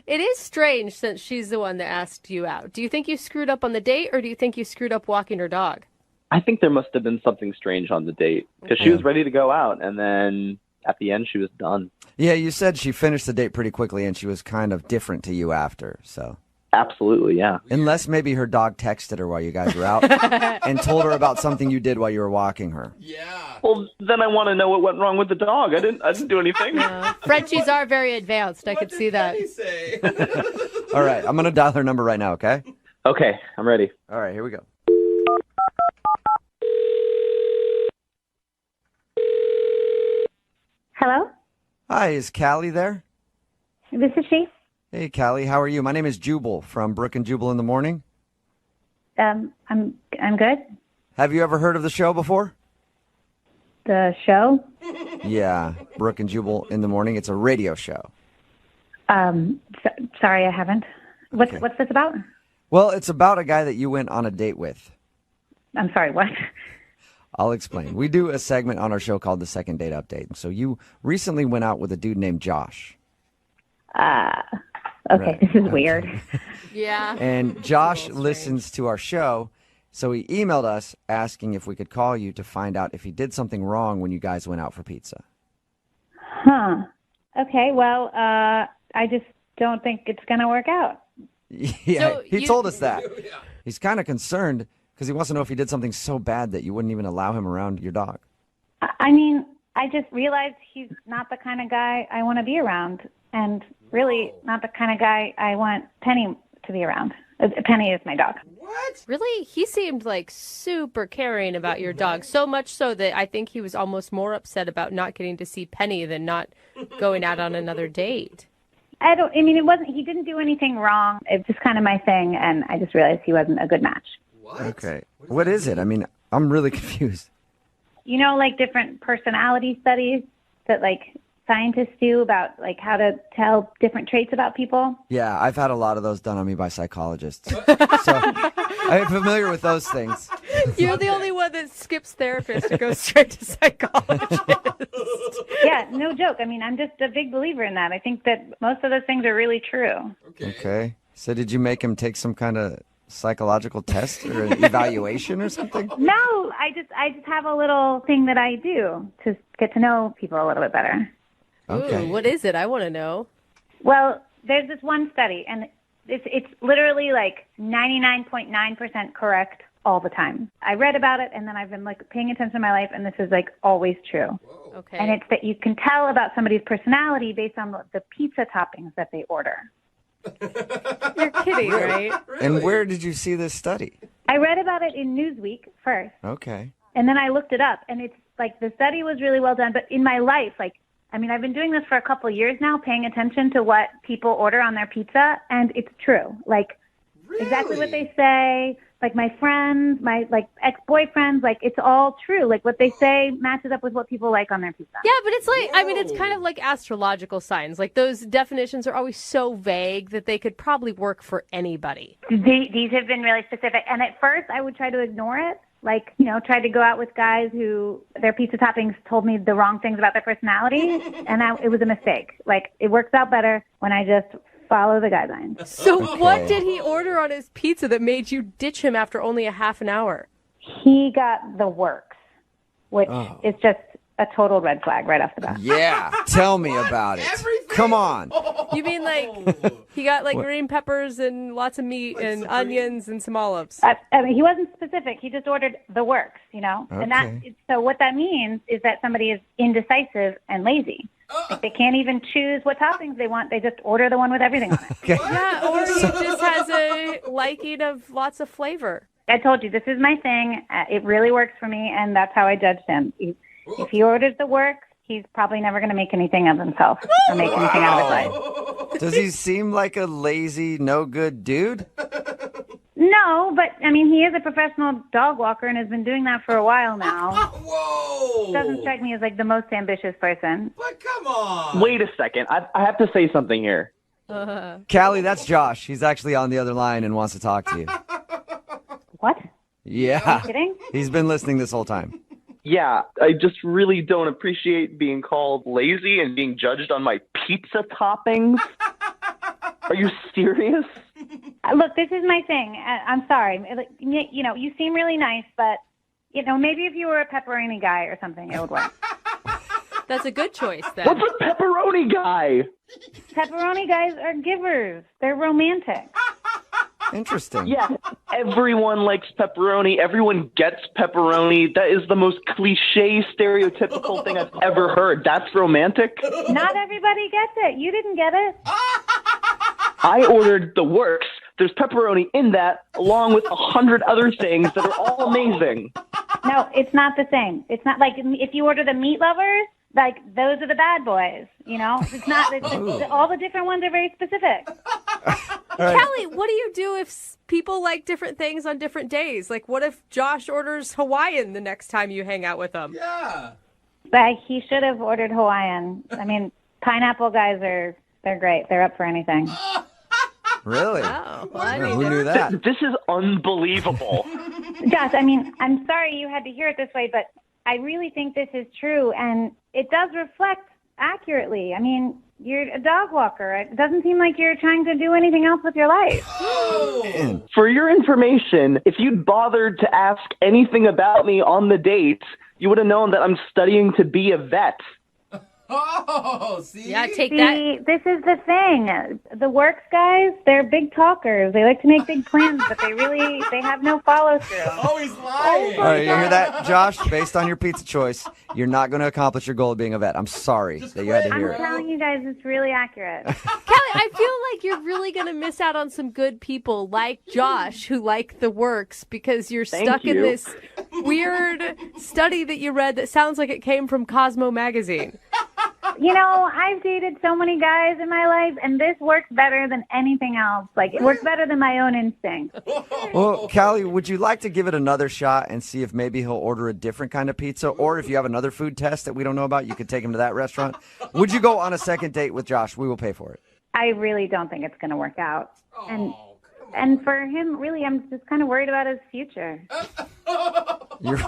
It is strange since she's the one that asked you out. Do you think you screwed up on the date, or do you think you screwed up walking her dog? I think there must have been something strange on the date because she was ready to go out, and then at the end she was done. Yeah, you said she finished the date pretty quickly, and she was kind of different to you after, so... Absolutely, yeah. Unless maybe her dog texted her while you guys were out and told her about something you did while you were walking her. Yeah. Well, then I want to know what went wrong with the dog. I didn't do anything. Frenchies are very advanced. I could see that. Say? All right, I'm going to dial her number right now, okay? Okay, I'm ready. All right, here we go. Hello? Hi, is Callie there? This is she. Hey, Callie, how are you? My name is Jubal from Brooke and Jubal in the Morning. I'm good. Have you ever heard of the show before? The show? Yeah, Brooke and Jubal in the Morning. It's a radio show. Sorry, I haven't. What's this about? Well, it's about a guy that you went on a date with. I'm sorry, what? I'll explain. We do a segment on our show called the Second Date Update. So you recently went out with a dude named Josh. Okay, this is weird. Yeah. And Josh listens to our show, so he emailed us asking if we could call you to find out if he did something wrong when you guys went out for pizza. Huh. Okay, well, I just don't think it's going to work out. Yeah, So he you- told us that. He's kind of concerned because he wants to know if he did something so bad that you wouldn't even allow him around your dog. I mean, I just realized he's not the kind of guy I want to be around, and really not the kind of guy I want Penny to be around. Penny is my dog. What? Really? He seemed like super caring about your dog, so much so that I think he was almost more upset about not getting to see Penny than not going out on another date. He didn't do anything wrong. It's just kind of my thing, and I just realized he wasn't a good match. What? Okay. What is it? I mean, I'm really confused. You know, like different personality studies that like scientists do about like how to tell different traits about people. Yeah, I've had a lot of those done on me by psychologists. So I'm familiar with those things. You're the only one that skips therapist and goes straight to psychologist. Yeah, no joke. I mean, I'm just a big believer in that. I think that most of those things are really true. Okay. So did you make him take some kind of psychological test or an evaluation or something? No, I just have a little thing that I do to get to know people a little bit better. Okay. Ooh, what is it? I want to know. Well, there's this one study, and it's literally like 99.9% correct all the time. I read about it, and then I've been like paying attention to my life, and this is like always true. Okay. And it's that you can tell about somebody's personality based on the pizza toppings that they order. You're kidding, right? And where did you see this study? I read about it in Newsweek first, Okay. and then I looked it up, and it's like the study was really well done. But in my life, I've been doing this for a couple of years now, paying attention to what people order on their pizza, and it's true. Like, exactly what they say. Like, my friends, my, ex-boyfriends, it's all true. Like, what they say matches up with what people like on their pizza. Yeah, but it's like, it's kind of like astrological signs. Like, those definitions are always so vague that they could probably work for anybody. These have been really specific. And at first, I would try to ignore it. Tried to go out with guys who their pizza toppings told me the wrong things about their personality. And it was a mistake. It works out better when I just follow the guidelines. So what did he order on his pizza that made you ditch him after only a half an hour? He got the works, which is just a total red flag right off the bat. Yeah. Tell me about it. Come on. You mean he got green peppers and lots of meat and onions and some olives? He wasn't specific. He just ordered the works, And so what that means is that somebody is indecisive and lazy. They can't even choose what toppings they want. They just order the one with everything on it. Okay. Yeah, or he just has a liking of lots of flavor. I told you, this is my thing. It really works for me, and that's how I judged him. If he orders the works, he's probably never going to make anything of himself or make anything out of his life. Does he seem like a lazy, no good dude? No, but, he is a professional dog walker and has been doing that for a while now. Whoa! Doesn't strike me as, the most ambitious person. But come on! Wait a second. I have to say something here. Callie, that's Josh. He's actually on the other line and wants to talk to you. What? Yeah. Are you kidding? He's been listening this whole time. Yeah, I just really don't appreciate being called lazy and being judged on my pizza toppings. Are you serious? Look, this is my thing. I'm sorry. You seem really nice, but, maybe if you were a pepperoni guy or something, it would work. That's a good choice, then. What's a pepperoni guy? Pepperoni guys are givers. They're romantic. Interesting. Yeah, everyone likes pepperoni. Everyone gets pepperoni. That is the most cliche, stereotypical thing I've ever heard. That's romantic? Not everybody gets it. You didn't get it. I ordered the works. There's pepperoni in that, along with 100 other things that are all amazing. No, it's not the same. It's not like if you order the meat lovers, those are the bad boys, It's not, all the different ones are very specific. Right. Callie, what do you do if people like different things on different days? What if Josh orders Hawaiian the next time you hang out with him? Yeah. But he should have ordered Hawaiian. Pineapple guys they're great. They're up for anything. Really? Oh, Who knew that? This is unbelievable. Josh, I mean, I'm sorry you had to hear it this way, but I really think this is true, and it does reflect accurately. I mean, you're a dog walker. It doesn't seem like you're trying to do anything else with your life. For your information, if you'd bothered to ask anything about me on the date, you would have known that I'm studying to be a vet. Oh, see? Yeah, take See, that. this is the thing. The works guys, they're big talkers. They like to make big plans, but they have no follow through. Oh, he's lying. All right, you hear that, Josh? Based on your pizza choice, you're not going to accomplish your goal of being a vet. I'm sorry that you had to hear I'm it. telling you guys, it's really accurate. Kelly, I feel like you're really going to miss out on some good people like Josh who like the works because you're stuck in this weird study that you read that sounds like it came from Cosmo magazine. You know, I've dated so many guys in my life, and this works better than anything else. Like, it works better than my own instinct. Well, Callie, would you like to give it another shot and see if maybe he'll order a different kind of pizza? Or if you have another food test that we don't know about, you could take him to that restaurant. Would you go on a second date with Josh? We will pay for it. I really don't think it's going to work out. And for him, really, I'm just kind of worried about his future. You're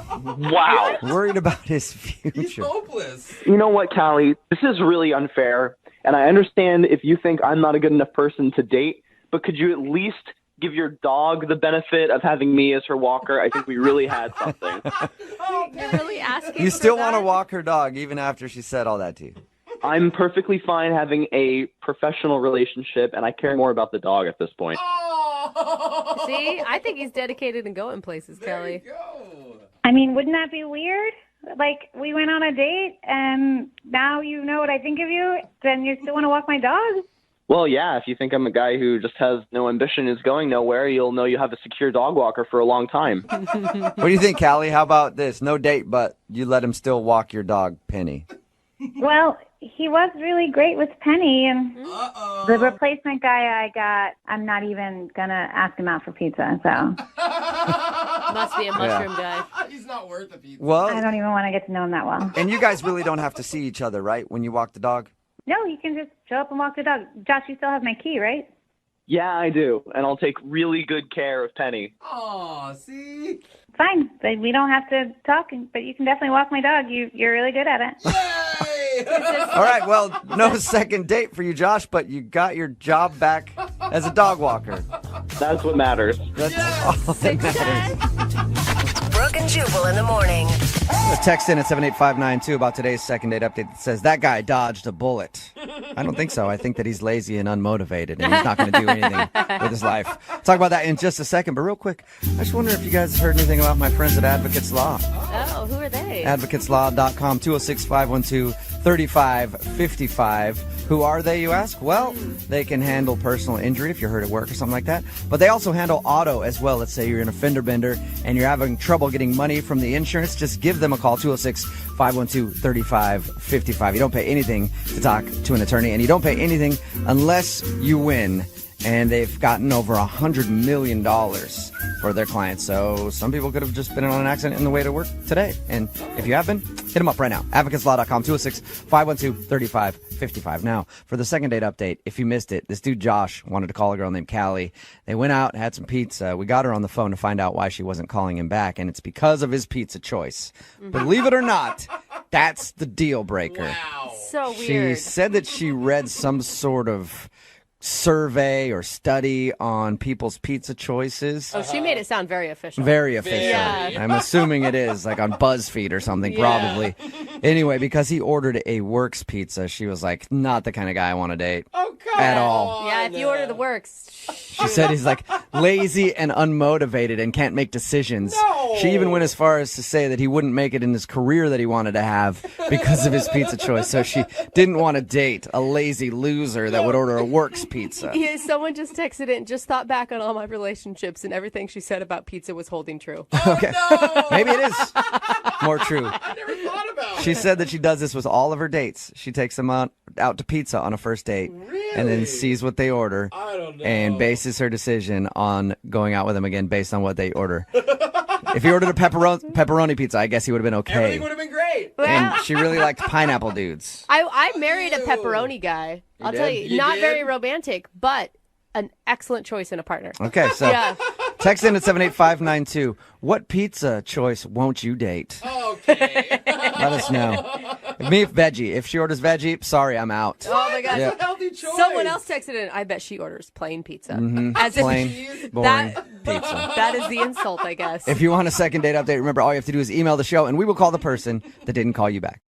worried about his future. He's hopeless. You know what, Callie? This is really unfair, and I understand if you think I'm not a good enough person to date, but could you at least give your dog the benefit of having me as her walker? I think we really had something. You're really asking You for still that? want to walk her dog even after she said all that to you? I'm perfectly fine having a professional relationship, and I care more about the dog at this point. See, I think he's dedicated and going places, Kelly. I mean, wouldn't that be weird? Like, we went on a date, and now you know what I think of you, then you still want to walk my dog? Well, yeah, if you think I'm a guy who just has no ambition, is going nowhere, you'll know you have a secure dog walker for a long time. What do you think, Callie? How about this? No date, but you let him still walk your dog, Penny. Well, he was really great with Penny, and the replacement guy I got, I'm not even going to ask him out for pizza, so. Must be a mushroom guy. He's not worth the pizza. Well, I don't even want to get to know him that well. and you guys really don't have to see each other, right, when you walk the dog? No, you can just show up and walk the dog. Josh, you still have my key, right? Yeah, I do, and I'll take really good care of Penny. Aw, see? Fine, but we don't have to talk, but you can definitely walk my dog. You're really good at it. All right, well, no second date for you, Josh, but you got your job back as a dog walker. That's what matters. That's all that matters. Brooke and Jubal in the morning. A text in at 78592 about today's second date update that says, that guy dodged a bullet. I don't think so. I think that he's lazy and unmotivated, and he's not going to do anything with his life. Talk about that in just a second, but real quick, I just wonder if you guys heard anything about my friends at Advocates Law. Oh, who are they? AdvocatesLaw.com, 206-512-3555. Who are they, you ask? Well, they can handle personal injury if you're hurt at work or something like that. But they also handle auto as well. Let's say you're in a fender bender and you're having trouble getting money from the insurance. Just give them a call, 206-512-3555. You don't pay anything to talk to an attorney, and you don't pay anything unless you win. And they've gotten over $100 million for their clients. So some people could have just been in on an accident in the way to work today. And if you have been, hit them up right now. AdvocatesLaw.com, 206-512-3555. Now, for the second date update, if you missed it, this dude Josh wanted to call a girl named Callie. They went out, had some pizza. We got her on the phone to find out why she wasn't calling him back. And it's because of his pizza choice. Believe it or not, that's the deal breaker. Wow. So She weird. said that she read some sort of survey or study on people's pizza choices. Oh, she made it sound very official. Very official. Yeah. I'm assuming it is, like on BuzzFeed or something, probably. Anyway, because he ordered a Works pizza, she was like, not the kind of guy I want to date. Oh, come at all. Yeah, if you order the works. She said he's like lazy and unmotivated and can't make decisions. No. She even went as far as to say that he wouldn't make it in his career that he wanted to have because of his pizza choice. So she didn't want to date a lazy loser that would order a Works pizza. Yeah, someone just texted in, just thought back on all my relationships, and everything she said about pizza was holding true. Okay. Maybe it is more true. I never thought about She said that she does this with all of her dates. She takes them out to pizza on a first date and then sees what they order and bases her decision on going out with them again based on what they order. If he ordered a pepperoni pizza, I guess he would have been okay. Everything would have been great. And she really liked pineapple dudes. I married a pepperoni guy. I'll tell you, You not did? very romantic, but an excellent choice in a partner. Okay, so Yeah. text in at 78592. What pizza choice won't you date? Okay. Let us know. Me, veggie. If she orders veggie, sorry, I'm out. Oh my God. Yeah. That's a healthy choice. Someone else texted in, I bet she orders plain pizza. Mhm. As if Plain, boring pizza. That is the insult, I guess. If you want a second date update, remember all you have to do is email the show, and we will call the person that didn't call you back.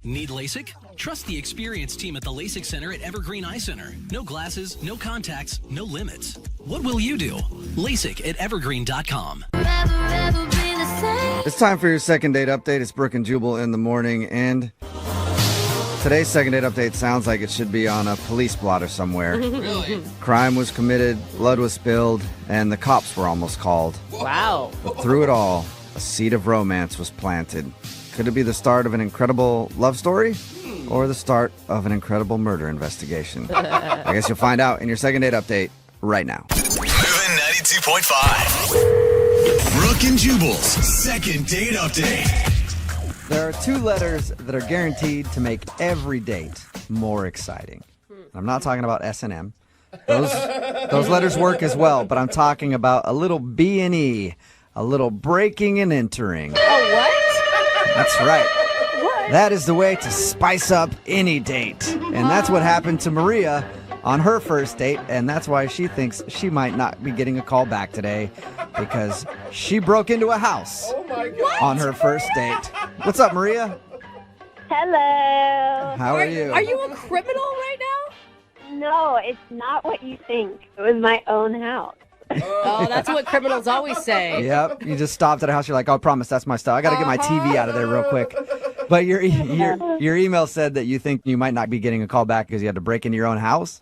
Need LASIK? Trust the experienced team at the LASIK Center at Evergreen Eye Center. No glasses, no contacts, no limits. What will you do? LASIK at evergreen.com. It's time for your second date update. It's Brooke and Jubal in the morning, and today's second date update sounds like it should be on a police blotter somewhere. Really? Crime was committed, blood was spilled, and the cops were almost called. Wow. But through it all, a seed of romance was planted. Could it be the start of an incredible love story or the start of an incredible murder investigation? I guess you'll find out in your second date update right now. Moving 92.5. Brooke and Jubal's second date update. There are two letters that are guaranteed to make every date more exciting. I'm not talking about S&M. Those letters work as well, but I'm talking about a little B&E, a little breaking and entering. Oh, what? That's right. What? That is the way to spice up any date. And that's what happened to Maria on her first date, and that's why she thinks she might not be getting a call back today because she broke into a house on her first date. What's up, Maria? Hello. How are you? Are you a criminal right now? No, it's not what you think. It was my own house. Oh, that's what criminals always say. Yep. You just stopped at a house. You're like, oh, promise, that's my stuff. I got to get my TV out of there real quick. But your email said that you think you might not be getting a call back because you had to break into your own house?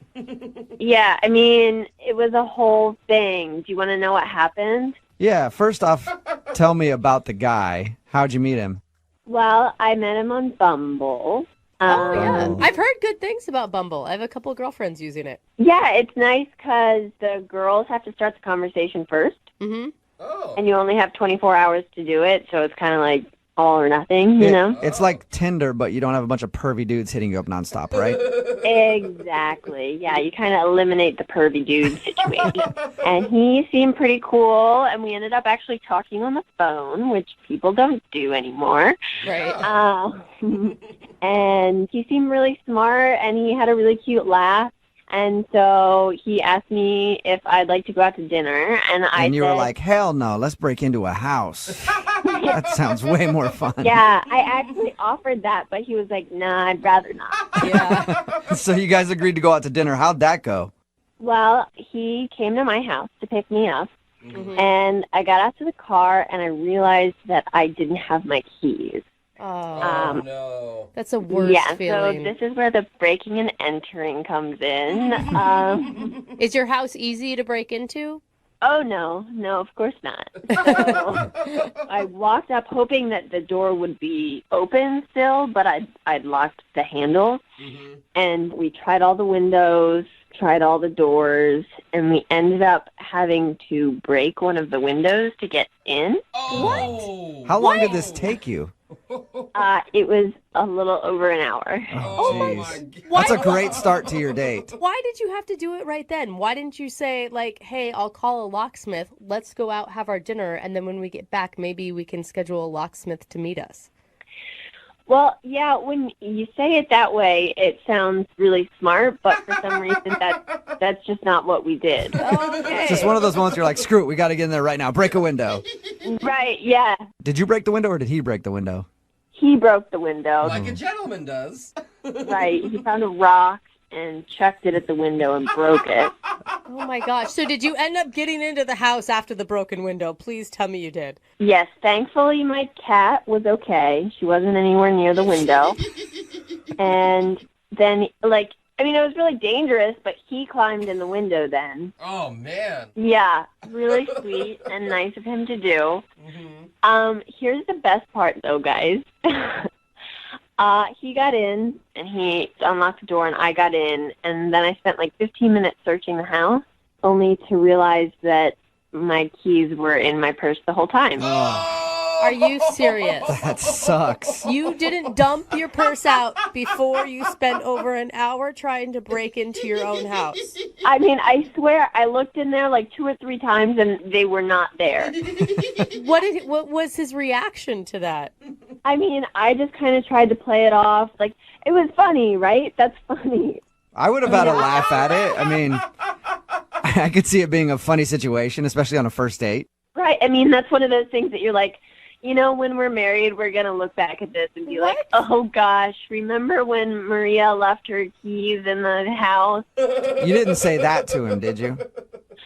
Yeah, I mean, it was a whole thing. Do you want to know what happened? Yeah. First off, tell me about the guy. How'd you meet him? Well, I met him on Bumble. Oh, yeah. I've heard good things about Bumble. I have a couple of girlfriends using it. Yeah, it's nice because the girls have to start the conversation first. Mm-hmm. Oh. And you only have 24 hours to do it, so it's kind of like all or nothing, you know? It's like Tinder, but you don't have a bunch of pervy dudes hitting you up nonstop, right? Exactly. Yeah, you kind of eliminate the pervy dude situation. And he seemed pretty cool, and we ended up actually talking on the phone, which people don't do anymore. Right. And he seemed really smart, and he had a really cute laugh. And so he asked me if I'd like to go out to dinner, and I And you said, were like, hell no, let's break into a house. That sounds way more fun. yeah, I actually offered that, but he was like, nah, I'd rather not. Yeah. So you guys agreed to go out to dinner. How'd that go? Well, he came to my house to pick me up, Mm-hmm. and I got out to the car, and I realized that I didn't have my keys. Oh, no. That's the worst Yeah, feeling. so this is where the breaking and entering comes in. Is your house easy to break into? Oh, no, of course not. So I walked up hoping that the door would be open still, but I'd locked the handle. Mm-hmm. And we tried all the windows, tried all the doors, and we ended up having to break one of the windows to get in. Oh. How long did this take you? It was a little over an hour. Oh, jeez. That's a great start to your date. Why did you have to do it right then? Why didn't you say, like, hey, I'll call a locksmith, let's go out, have our dinner, and then when we get back, maybe we can schedule a locksmith to meet us? Well, yeah, when you say it that way, it sounds really smart, but for some reason that's just not what we did. Okay. It's just one of those moments you're like, screw it, we got to get in there right now. Break a window. Right, yeah. Did you break the window or did he break the window? He broke the window. Like a gentleman does. Right, he found a rock and chucked it at the window and broke it. Oh, my gosh. So did you end up getting into the house after the broken window? Please tell me you did. Yes, thankfully my cat was okay. She wasn't anywhere near the window. And then, I mean, it was really dangerous, but he climbed in the window then. Oh, man. Yeah, really sweet and nice of him to do. Here's the best part, though, guys. He got in, and he unlocked the door, and I got in, and then I spent like 15 minutes searching the house, only to realize that my keys were in my purse the whole time. Are you serious? That sucks. You didn't dump your purse out before you spent over an hour trying to break into your own house. I mean, I swear, I looked in there like 2 or 3 times, and they were not there. What was his reaction to that? I mean, I just kind of tried to play it off. Like, it was funny, right? That's funny. I would have had a laugh at it. I mean, I could see it being a funny situation, especially on a first date. Right. I mean, that's one of those things that you're like, you know, when we're married, we're going to look back at this and be like, oh, gosh, remember when Maria left her keys in the house? You didn't say that to him, did you?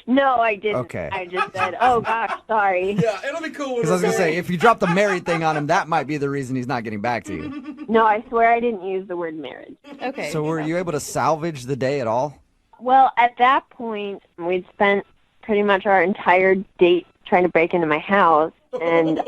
No, I didn't. Okay. I just said, oh, gosh, sorry. Yeah, it'll be cool. Because I was going to say, if you drop the married thing on him, that might be the reason he's not getting back to you. No, I swear I didn't use the word marriage. Okay. So were you able to salvage the day at all? Well, at that point, we'd spent pretty much our entire date trying to break into my house, and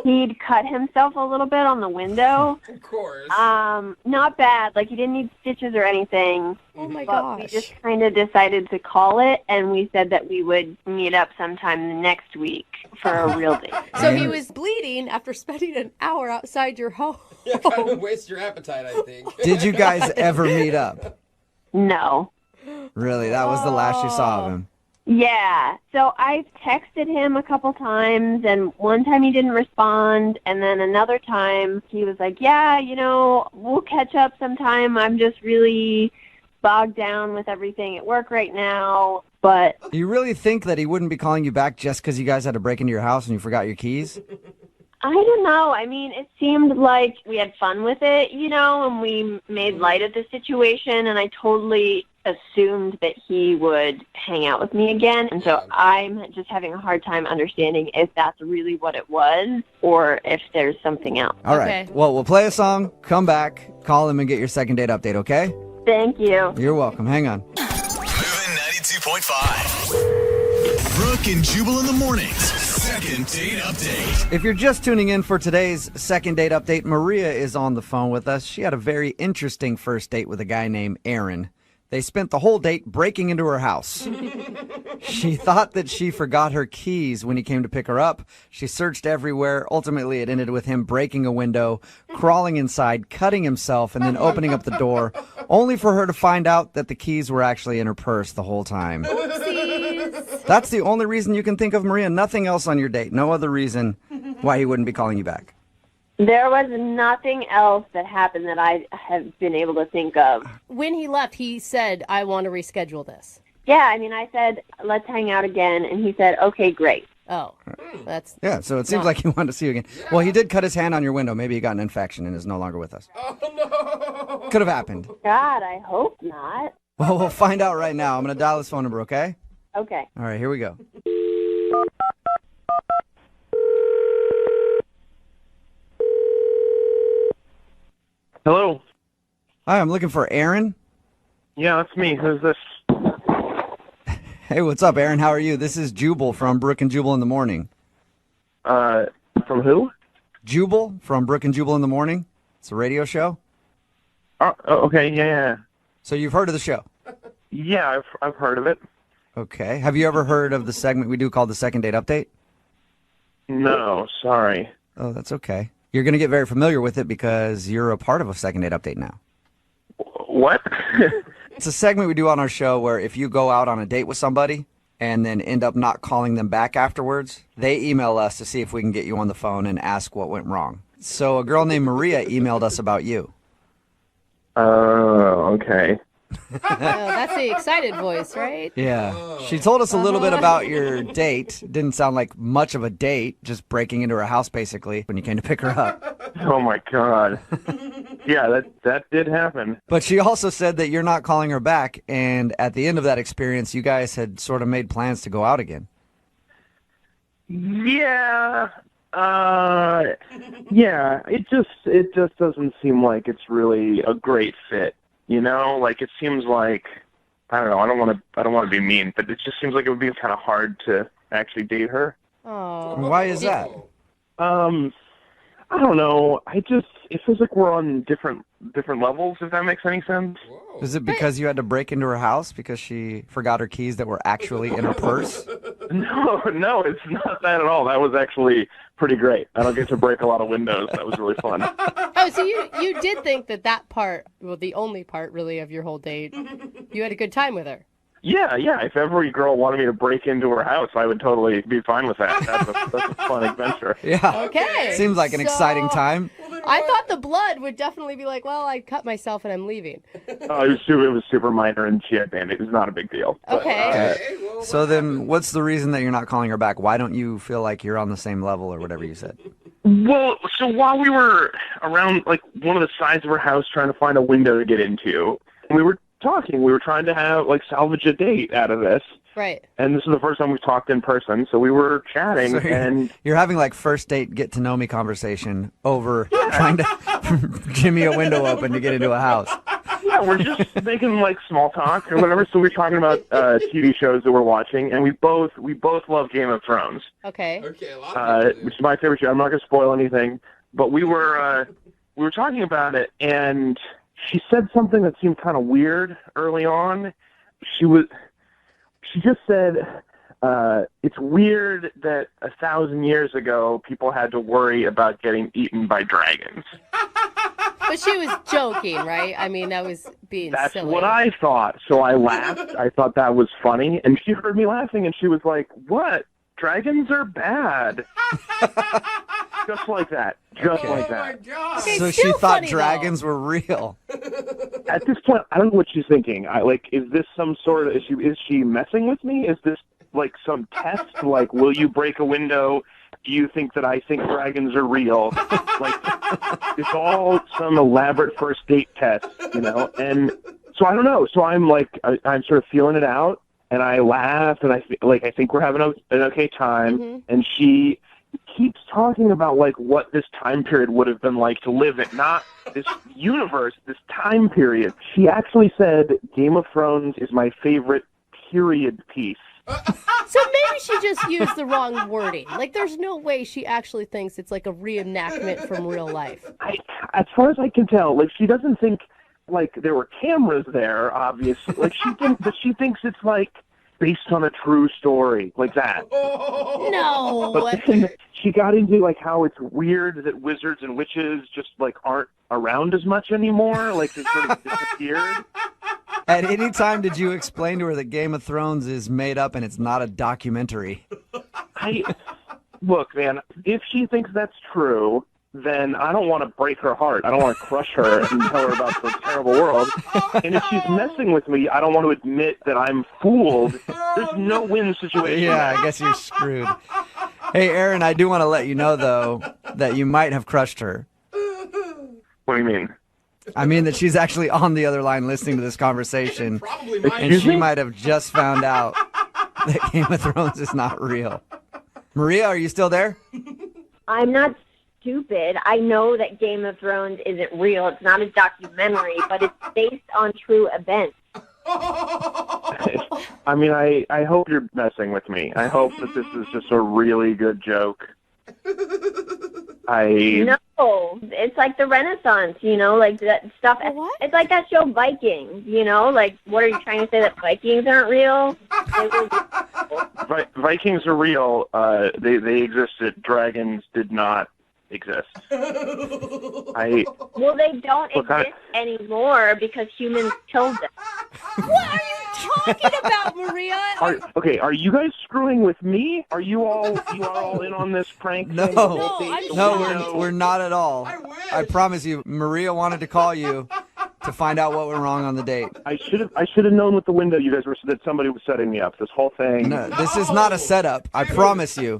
he'd cut himself a little bit on the window. Of course. Not bad. Like, he didn't need stitches or anything. Oh, my but gosh. we just kind of decided to call it, and we said that we would meet up sometime the next week for a real date. So he was bleeding after spending an hour outside your home. Yeah, kind of waste your appetite, I think. Did you guys ever meet up? No. Really? That was the last you saw of him? Yeah. So I texted him a couple times, and one time he didn't respond, and then another time he was like, yeah, you know, we'll catch up sometime. I'm just really bogged down with everything at work right now. But Do you really think that he wouldn't be calling you back just because you guys had to break into your house and you forgot your keys? I don't know. I mean, it seemed like we had fun with it, you know, and we made light of the situation, and I totally assumed that he would hang out with me again. And so I'm just having a hard time understanding if that's really what it was or if there's something else. All right. Well, we'll play a song, come back, call him, and get your second date update, okay? Thank you. You're welcome. Hang on. Moving 92.5. Brooke and Jubal in the mornings. Second date update. If you're just tuning in for today's second date update, Maria is on the phone with us. She had a very interesting first date with a guy named Aaron. They spent the whole date breaking into her house. She thought that she forgot her keys when he came to pick her up. She searched everywhere. Ultimately, it ended with him breaking a window, crawling inside, cutting himself, and then opening up the door, only for her to find out that the keys were actually in her purse the whole time. Oopsies. That's the only reason you can think of, Maria. Nothing else on your date. No other reason why he wouldn't be calling you back. There was nothing else that happened that I have been able to think of. When he left, he said, I want to reschedule this. Yeah, I mean, I said, let's hang out again, and he said, okay, great. Oh, that's... Yeah, so it seems like he wanted to see you again. Yeah. Well, he did cut his hand on your window. Maybe he got an infection and is no longer with us. Oh, no. Could have happened. God, I hope not. Well, we'll find out right now. I'm going to dial his phone number, okay? Okay. All right, here we go. Hello. Hi, I'm looking for Aaron. Yeah, that's me. Who's this? Hey, what's up, Aaron? How are you? This is Jubal from Brooke and Jubal in the Morning. From who? Jubal from Brooke and Jubal in the Morning. It's a radio show. Oh, okay, yeah. So you've heard of the show? Yeah, I've heard of it. Okay. Have you ever heard of the segment we do called the Second Date Update? No, sorry. Oh, that's okay. You're going to get very familiar with it because you're a part of a Second Date Update now. What? It's a segment we do on our show where if you go out on a date with somebody and then end up not calling them back afterwards, they email us to see if we can get you on the phone and ask what went wrong. So a girl named Maria emailed us about you. Oh, okay. That's the excited voice, right? Yeah. She told us a little bit about your date. Didn't sound like much of a date, just breaking into her house basically when you came to pick her up. Oh my God. Yeah, that did happen. But she also said that you're not calling her back, and at the end of that experience, you guys had sort of made plans to go out again. Yeah. Yeah, it just doesn't seem like it's really a great fit. You know, like it seems like, I don't know, I don't want to be mean, but it just seems like it would be kind of hard to actually date her. Oh. Why is that? I don't know. It feels like we're on different levels, if that makes any sense. Is it because you had to break into her house because she forgot her keys that were actually in her purse? No, it's not that at all. That was actually pretty great. I don't get to break a lot of windows. That was really fun. Oh, so you did think that part, well, the only part really of your whole date, you had a good time with her. Yeah. If every girl wanted me to break into her house, I would totally be fine with that. That's a fun adventure. Yeah. Okay. Seems like an exciting time. I thought the blood would definitely be like, well, I cut myself and I'm leaving. Oh, it was super minor, and she had bandage. It was not a big deal. Okay. So then what's the reason that you're not calling her back? Why don't you feel like you're on the same level or whatever you said? Well, so while we were around, like, one of the sides of her house trying to find a window to get into, we were talking. We were trying to have, like, salvage a date out of this. Right. And this is the first time we've talked in person, so we were chatting, So and... You're having, like, first date get-to-know-me conversation over trying to jimmy a window open to get into a house. Yeah, we're just making, like, small talk or whatever, so we're talking about TV shows that we're watching, and we both love Game of Thrones. Okay. Which is my favorite show. I'm not going to spoil anything, but we were talking about it, and she said something that seemed kind of weird early on. She just said, it's weird that 1,000 years ago people had to worry about getting eaten by dragons. But she was joking, right? I mean, that was being That's silly. what I thought. So I laughed. I thought that was funny. And she heard me laughing, and she was like, what? Dragons are bad. Just like that. Just like that. Okay, So she still thought funny, dragons were real. At this point, I don't know what she's thinking. Is this some sort of issue? Is she messing with me? Is this like some test? Like, will you break a window? Do you think that I think dragons are real? Like, it's all some elaborate first date test, you know? And so I don't know. So I'm like, I'm sort of feeling it out, and I laugh, and I think we're having an okay time. Mm-hmm. And she keeps talking about like what this time period would have been like to live in, not this universe, this time period. She actually said Game of Thrones is my favorite period piece. So maybe she just used the wrong wording. Like, there's no way she actually thinks it's like a reenactment from real life. As far as I can tell, like, she doesn't think like there were cameras there, obviously. Like, she thinks it's like based on a true story, like that. No. But then she got into like how it's weird that wizards and witches just like aren't around as much anymore. Like they sort of disappeared. At any time did you explain to her that Game of Thrones is made up and it's not a documentary? Look, man, if she thinks that's true, then I don't want to break her heart. I don't want to crush her and tell her about the terrible world. And if she's messing with me, I don't want to admit that I'm fooled. There's no win situation. Yeah, I guess you're screwed. Hey, Aaron, I do want to let you know, though, that you might have crushed her. What do you mean? I mean that she's actually on the other line listening to this conversation. And she might have just found out that Game of Thrones is not real. Maria, are you still there? I'm not stupid. I know that Game of Thrones isn't real. It's not a documentary, but it's based on true events. I mean, I hope you're messing with me. I hope that this is just a really good joke. No, it's like the Renaissance, you know, like that stuff. What? It's like that show Vikings, you know, like what are you trying to say, that Vikings aren't real? Vikings are real. They existed. Dragons did not exist. Well, they don't exist anymore because humans killed them. What are you talking about, Maria? Are you guys screwing with me? Are you all in on this prank? No, thing? we're not at all. I promise you, Maria wanted to call you to find out what went wrong on the date. I should have known with the window you guys were that somebody was setting me up. This whole thing. No, this is not a setup. I promise you.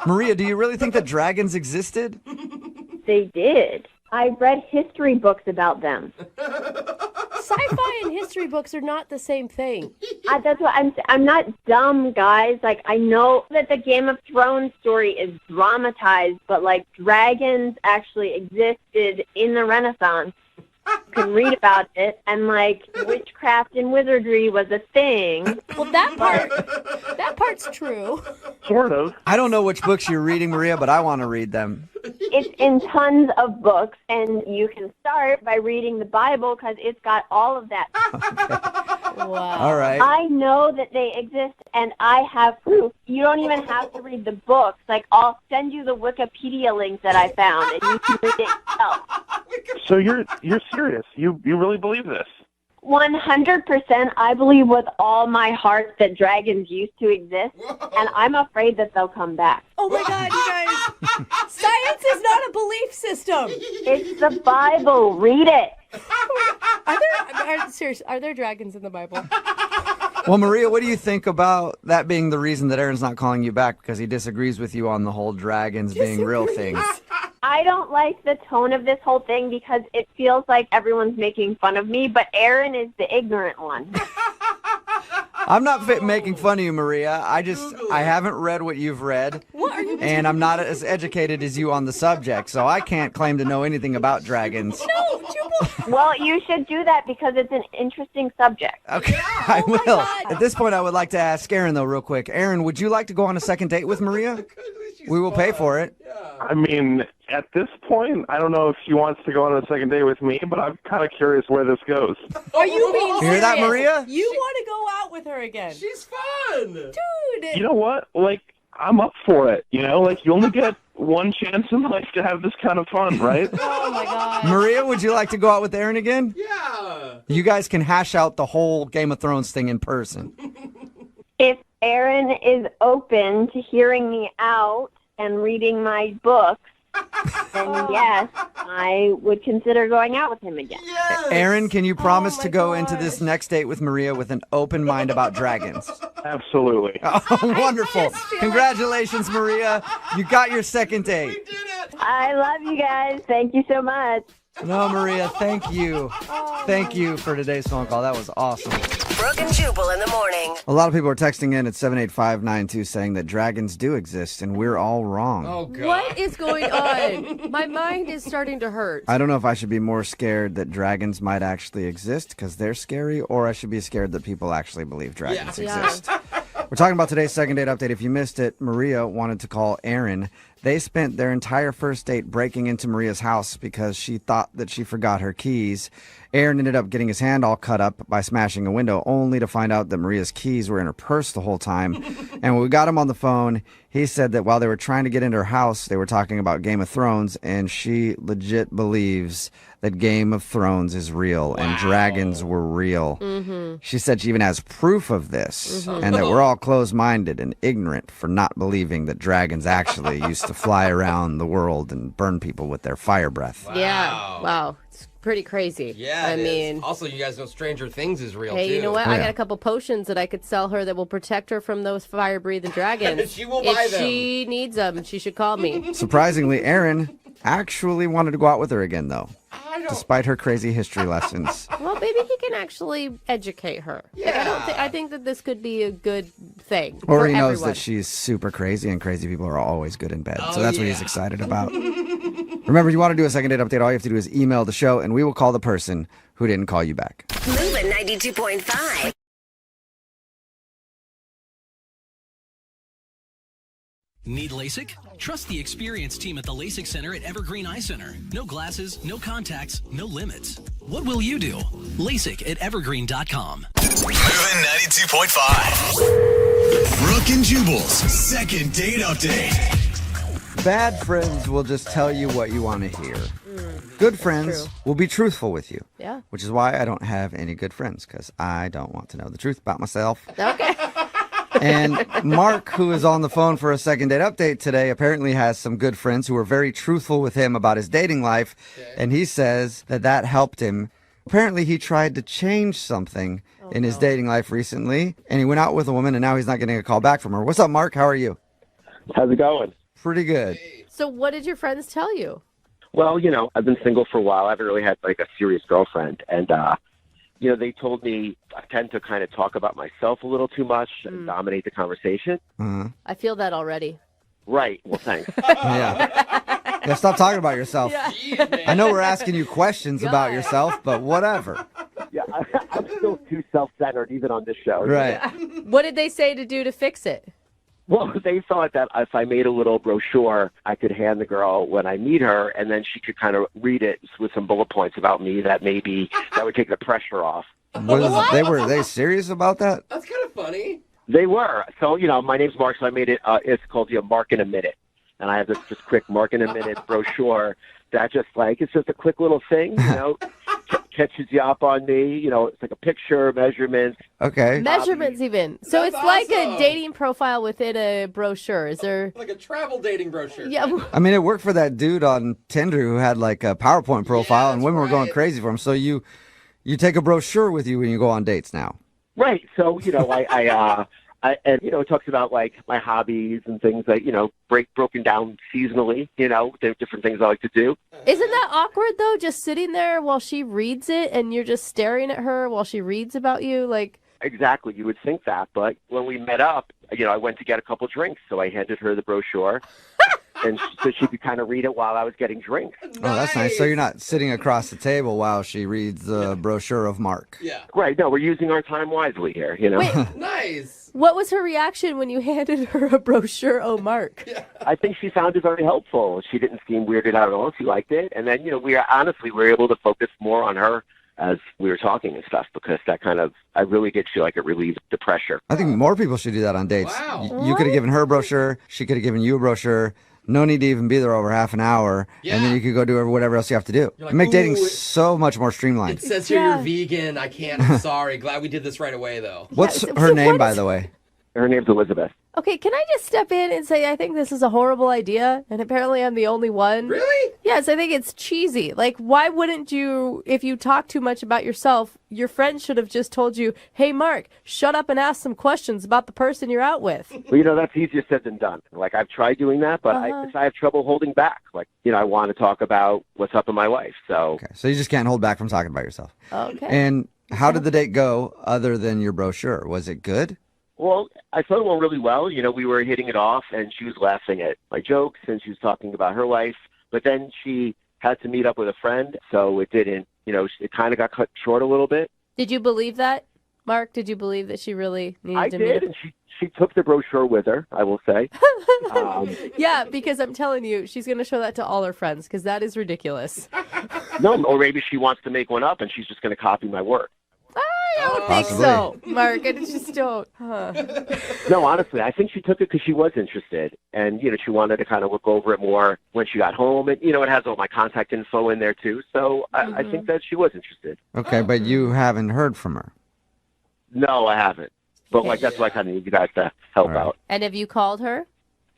Maria, do you really think that dragons existed? They did. I read history books about them. Sci-fi and history books are not the same thing. That's what I'm not dumb, guys. Like, I know that the Game of Thrones story is dramatized, but like dragons actually existed in the Renaissance. You can read about it, and like witchcraft and wizardry was a thing. Well, that part's true. Sort of. I don't know which books you're reading, Maria, but I want to read them. It's in tons of books, and you can start by reading the Bible because it's got all of that. Wow. All right. I know that they exist, and I have proof. You don't even have to read the books. Like, I'll send you the Wikipedia link that I found, and you can read it yourself. So you're serious? You really believe this? 100%. I believe with all my heart that dragons used to exist, and I'm afraid that they'll come back. Oh my God, you guys! Science is not a belief system. It's the Bible. Read it. Are there dragons in the Bible? Well, Maria, what do you think about that being the reason that Aaron's not calling you back? Because he disagrees with you on the whole dragons being real things. I don't like the tone of this whole thing because it feels like everyone's making fun of me, but Aaron is the ignorant one. I'm not making fun of you, Maria. I haven't read what you've read. What are you And I'm not as educated as you on the subject, so I can't claim to know anything about dragons. No, Jubal. Well, you should do that because it's an interesting subject. Okay, I will. At this point, I would like to ask Aaron, though, real quick. Aaron, would you like to go on a second date with Maria? We will pay for it. I mean, at this point, I don't know if she wants to go on a second date with me, but I'm kind of curious where this goes. Are you being serious? You hear that, Maria? You want to go out with her again? She's fun. Dude. You know what? Like, I'm up for it. You know, like, you only get one chance in life to have this kind of fun, right? Oh, my God. Maria, would you like to go out with Aaron again? Yeah. You guys can hash out the whole Game of Thrones thing in person. If Aaron is open to hearing me out and reading my books, then yes, I would consider going out with him again. Yes. Aaron, can you promise my to go gosh. into this next date with Maria with an open mind about dragons? Absolutely. Oh, wonderful. Congratulations, Maria. You got your second date. I love you guys. Thank you so much. No, Maria, thank you. Thank you for today's phone call. That was awesome. Brooke and Jubal in the morning. A lot of people are texting in at 78592 saying that dragons do exist and we're all wrong. Oh, God. What is going on? My mind is starting to hurt. I don't know if I should be more scared that dragons might actually exist because they're scary, or I should be scared that people actually believe dragons exist. We're talking about today's second date update. If you missed it, Maria wanted to call Aaron. They spent their entire first date breaking into Maria's house because she thought that she forgot her keys. Aaron ended up getting his hand all cut up by smashing a window, only to find out that Maria's keys were in her purse the whole time. And when we got him on the phone, he said that while they were trying to get into her house, they were talking about Game of Thrones, and she legit believes that Game of Thrones is real and dragons were real. She said she even has proof of this, and that we're all closed-minded and ignorant for not believing that dragons actually used to fly around the world and burn people with their fire breath. Yeah. Wow. It's pretty crazy. Yeah, I it is. mean, Also, you guys know Stranger Things is real, hey, too. you know what? Oh, I yeah. got a couple potions that I could sell her that will protect her from those fire-breathing dragons. She will buy if them. she needs them, she should call me. Surprisingly, Aaron actually wanted to go out with her again, though, despite her crazy history lessons. Well, maybe he can actually educate her. Like, I think that this could be a good thing. Or for he knows everyone. that she's super crazy, and crazy people are always good in bed. So that's what he's excited about. Remember, if you want to do a second date update, all you have to do is email the show, and we will call the person who didn't call you back. Moving 92.5. Need LASIK? Trust the experienced team at the LASIK Center at Evergreen Eye Center. No glasses, no contacts, no limits. What will you do? LASIK at evergreen.com. Moving 92.5. Brooke and Jubal's second date update. Bad friends will just tell you what you want to hear. Good friends will be truthful with you. Yeah. Which is why I don't have any good friends, because I don't want to know the truth about myself. Okay. And Mark, who is on the phone for a second date update today, apparently has some good friends who were very truthful with him about his dating life. And he says that helped him. Apparently, he tried to change something in his dating life recently, and he went out with a woman, and now he's not getting a call back from her. What's up, Mark? How are you? How's it going? Pretty good. So what did your friends tell you? Well, you know, I've been single for a while. I haven't really had like a serious girlfriend. And, you know, they told me I tend to kind of talk about myself a little too much and dominate the conversation. I feel that already. Right. Well, thanks. Yeah. Yeah, stop talking about yourself. Yeah. I know we're asking you questions about yourself, but whatever. Yeah, I'm still too self-centered even on this show. Right. What did they say to do to fix it? Well, they thought that if I made a little brochure, I could hand the girl when I meet her, and then she could kind of read it with some bullet points about me that maybe that would take the pressure off. Were they serious about that? That's kind of funny. They were. So, my name's Mark, so I made it, it's called Mark in a Minute. And I have this just quick Mark in a Minute brochure that it's just a quick little thing, catches you up on me. It's like a picture, measurements. Okay. Measurements even. So That's it's like awesome. a dating profile within a brochure. Is there... Like a travel dating brochure. Yeah. I mean, it worked for that dude on Tinder who had like a PowerPoint profile, and women were going crazy for him. So you take a brochure with you when you go on dates now. Right. So, it talks about like my hobbies and things that, broken down seasonally, the different things I like to do. Isn't that awkward, though, just sitting there while she reads it and you're just staring at her while she reads about you? Like, Exactly. You would think that. But when we met up, I went to get a couple drinks. So I handed her the brochure. And so she could kind of read it while I was getting drinks. Oh, that's nice. So you're not sitting across the table while she reads the brochure of Mark. Yeah. Right. No, we're using our time wisely here, Wait. Nice. What was her reaction when you handed her a brochure, Mark? Yeah. I think she found it very helpful. She didn't seem weirded out at all. She liked it. And then, we were able to focus more on her as we were talking and stuff, because that I really did feel like it relieved the pressure. I think more people should do that on dates. Wow. You could have given her a brochure. She could have given you a brochure. No need to even be there over half an hour. Yeah. And then you could go do whatever else you have to do. You're like, Make dating "Ooh, so much more streamlined. It says here you're vegan. I can't. I'm sorry. Glad we did this right away, though. What's her name, by the way? Her name's Elizabeth. Okay, can I just step in and say I think this is a horrible idea, and apparently I'm the only one? Really? Yes, I think it's cheesy. Like, why wouldn't you, if you talk too much about yourself, your friend should have just told you, hey, Mark, shut up and ask some questions about the person you're out with. Well, that's easier said than done. Like, I've tried doing that, but I have trouble holding back. Like, I want to talk about what's up in my life, so. Okay, so you just can't hold back from talking about yourself. Okay. And how did the date go other than your brochure? Was it good? Well, I thought it went really well. We were hitting it off, and she was laughing at my jokes, and she was talking about her life. But then she had to meet up with a friend, so it didn't, it kind of got cut short a little bit. Did you believe that, Mark? Did you believe that she really needed to meet up? And she took the brochure with her, I will say. Yeah, because I'm telling you, she's going to show that to all her friends, because that is ridiculous. No, or maybe she wants to make one up, and she's just going to copy my work. I don't think so, Mark. I just don't. Huh. No, honestly, I think she took it because she was interested. And, she wanted to kind of look over it more when she got home. And, it has all my contact info in there, too. So I think that she was interested. Okay, but you haven't heard from her. No, I haven't. But, that's why I kind of need you guys to help out. And have you called her?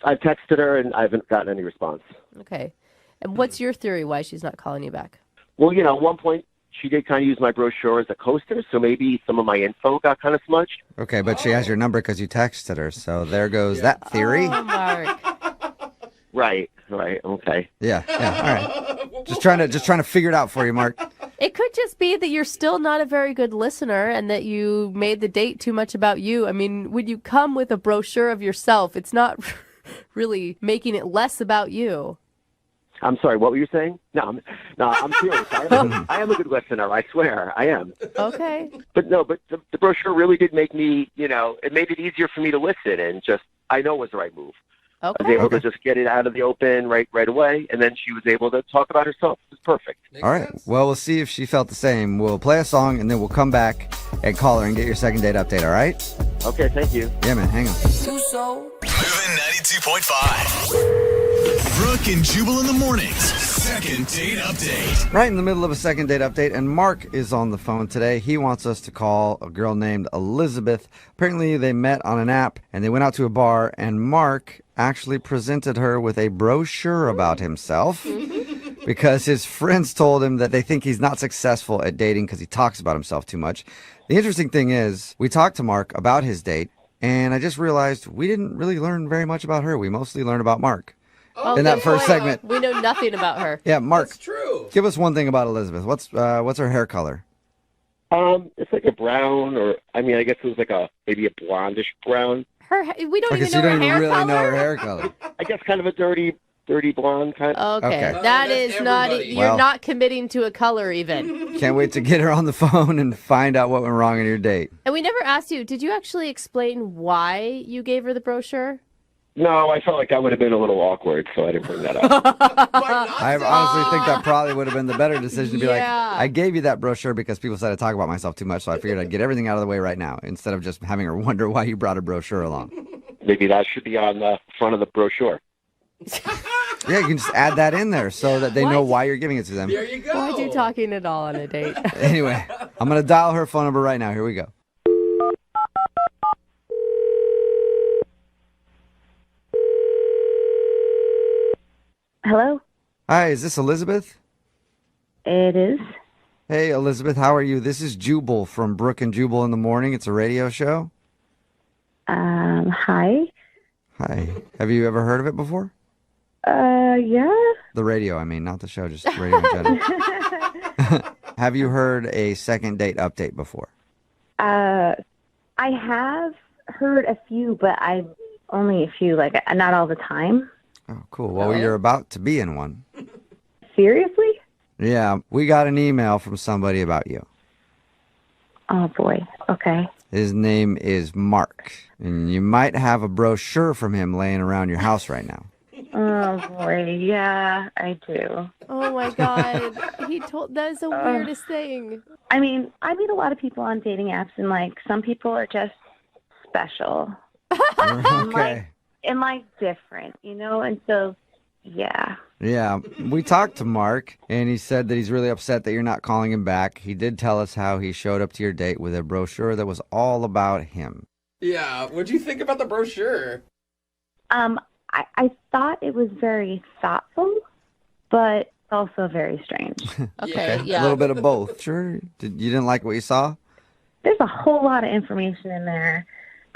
I've texted her, and I haven't gotten any response. Okay. And what's your theory why she's not calling you back? Well, at one point, she did kind of use my brochure as a coaster, so maybe some of my info got kind of smudged. Okay, but she has your number because you texted her, so there goes that theory. Oh, Mark. Right, okay. Yeah, all right. Just trying to figure it out for you, Mark. It could just be that you're still not a very good listener and that you made the date too much about you. I mean, when you come with a brochure of yourself, it's not really making it less about you. I'm sorry, what were you saying? No, I'm serious. I am a good listener, I swear. I am. Okay. But the brochure really did make me, it made it easier for me to listen, and I know it was the right move. Okay. I was able to just get it out of the open right away, and then she was able to talk about herself. It was perfect. All right. Well, we'll see if she felt the same. We'll play a song, and then we'll come back and call her and get your second date update, all right? Okay, thank you. Yeah, man, hang on. Moving 92.5. Brooke and Jubal in the mornings. Second date update. Right in the middle of a second date update, and Mark is on the phone today. He wants us to call a girl named Elizabeth. Apparently, they met on an app, and they went out to a bar, and Mark actually presented her with a brochure about himself because his friends told him that they think he's not successful at dating because he talks about himself too much. The interesting thing is, we talked to Mark about his date, and I just realized we didn't really learn very much about her. We mostly learned about Mark. In that first segment. We know nothing about her. Yeah, Mark. That's true. Give us one thing about Elizabeth. What's her hair color? It's like a brown, or I guess it was like maybe a blondish brown. We don't I even guess know you don't her even hair really color. know her hair color. I guess kind of a dirty dirty blonde kind. Okay, Okay. that is not. everybody. You're Well- not committing to a color even. Can't wait to get her on the phone and find out what went wrong on your date. And we never asked you. Did you actually explain why you gave her the brochure? No, I felt like that would have been a little awkward, so I didn't bring that up. I honestly think that probably would have been the better decision to be like, Yeah. I gave you that brochure because people said I talk about myself too much, so I figured I'd get everything out of the way right now instead of just having her wonder why you brought a brochure along. Maybe that should be on the front of the brochure. Yeah, you can just add that in there so that they know why you're giving it to them. There you go. Why are you talking at all on a date? Anyway, I'm going to dial her phone number right now. Here we go. Hello? Hi, is this Elizabeth? It is. Hey, Elizabeth, how are you? This is Jubal from Brooke and Jubal in the Morning. It's a radio show. Hi. Hi. Have you ever heard of it before? Yeah. The radio, I mean, not the show, just radio in general. Have you heard a second date update before? I have heard a few, but only a few, like not all the time. Oh, cool. Well, you're about to be in one. Seriously? Yeah, we got an email from somebody about you. Oh boy. Okay. His name is Mark, and you might have a brochure from him laying around your house right now. Oh boy. Yeah, I do. Oh my God. That is the weirdest thing. I mean, I meet a lot of people on dating apps, and like some people are just special. Okay. And like different, you know? And so, yeah. Yeah, we talked to Mark, and he said that he's really upset that you're not calling him back. He did tell us how he showed up to your date with a brochure that was all about him. Yeah, what'd you think about the brochure? I thought it was very thoughtful, but also very strange. Okay, A yeah. little bit of both. Sure. You didn't like what you saw? There's a whole lot of information in there.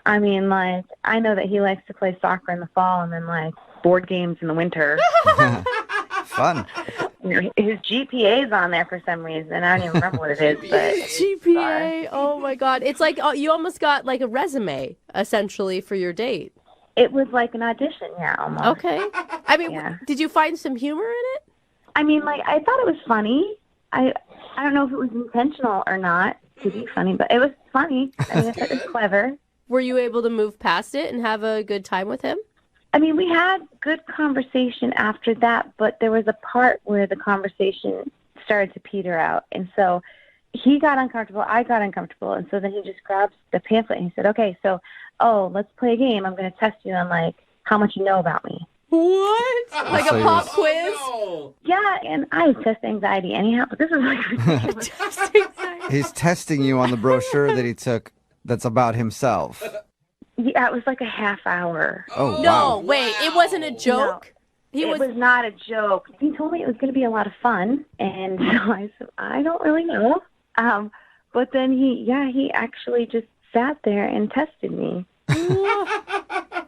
I mean, like, I know that he likes to play soccer in the fall and then, like, board games in the winter. Fun. His GPA's on there for some reason. I don't even remember what it is, but GPA. Oh my God. It's like you almost got like a resume essentially for your date. it was like an audition, yeah, almost. Okay. I mean, Yeah. did you find some humor in it? I mean, like, I thought it was funny. I don't know if it was intentional or not to be funny, but it was funny. I mean, I thought it was clever. Were you able to move past it and have a good time with him? I mean, we had good conversation after that, but there was a part where the conversation started to peter out. And so he got uncomfortable, I got uncomfortable, and so then he just grabbed the pamphlet and he said, okay, so, let's play a game. I'm going to test you on, like, how much you know about me. What? Like a pop quiz? Yeah, and I test anxiety anyhow, but this is like ridiculous. He's testing you on the brochure that he took that's about himself. Yeah, it was like a half hour. Oh, No, wow. wait, it wasn't a joke? It was not a joke. He told me it was going to be a lot of fun, and so I said, I don't really know. But then he actually just sat there and tested me.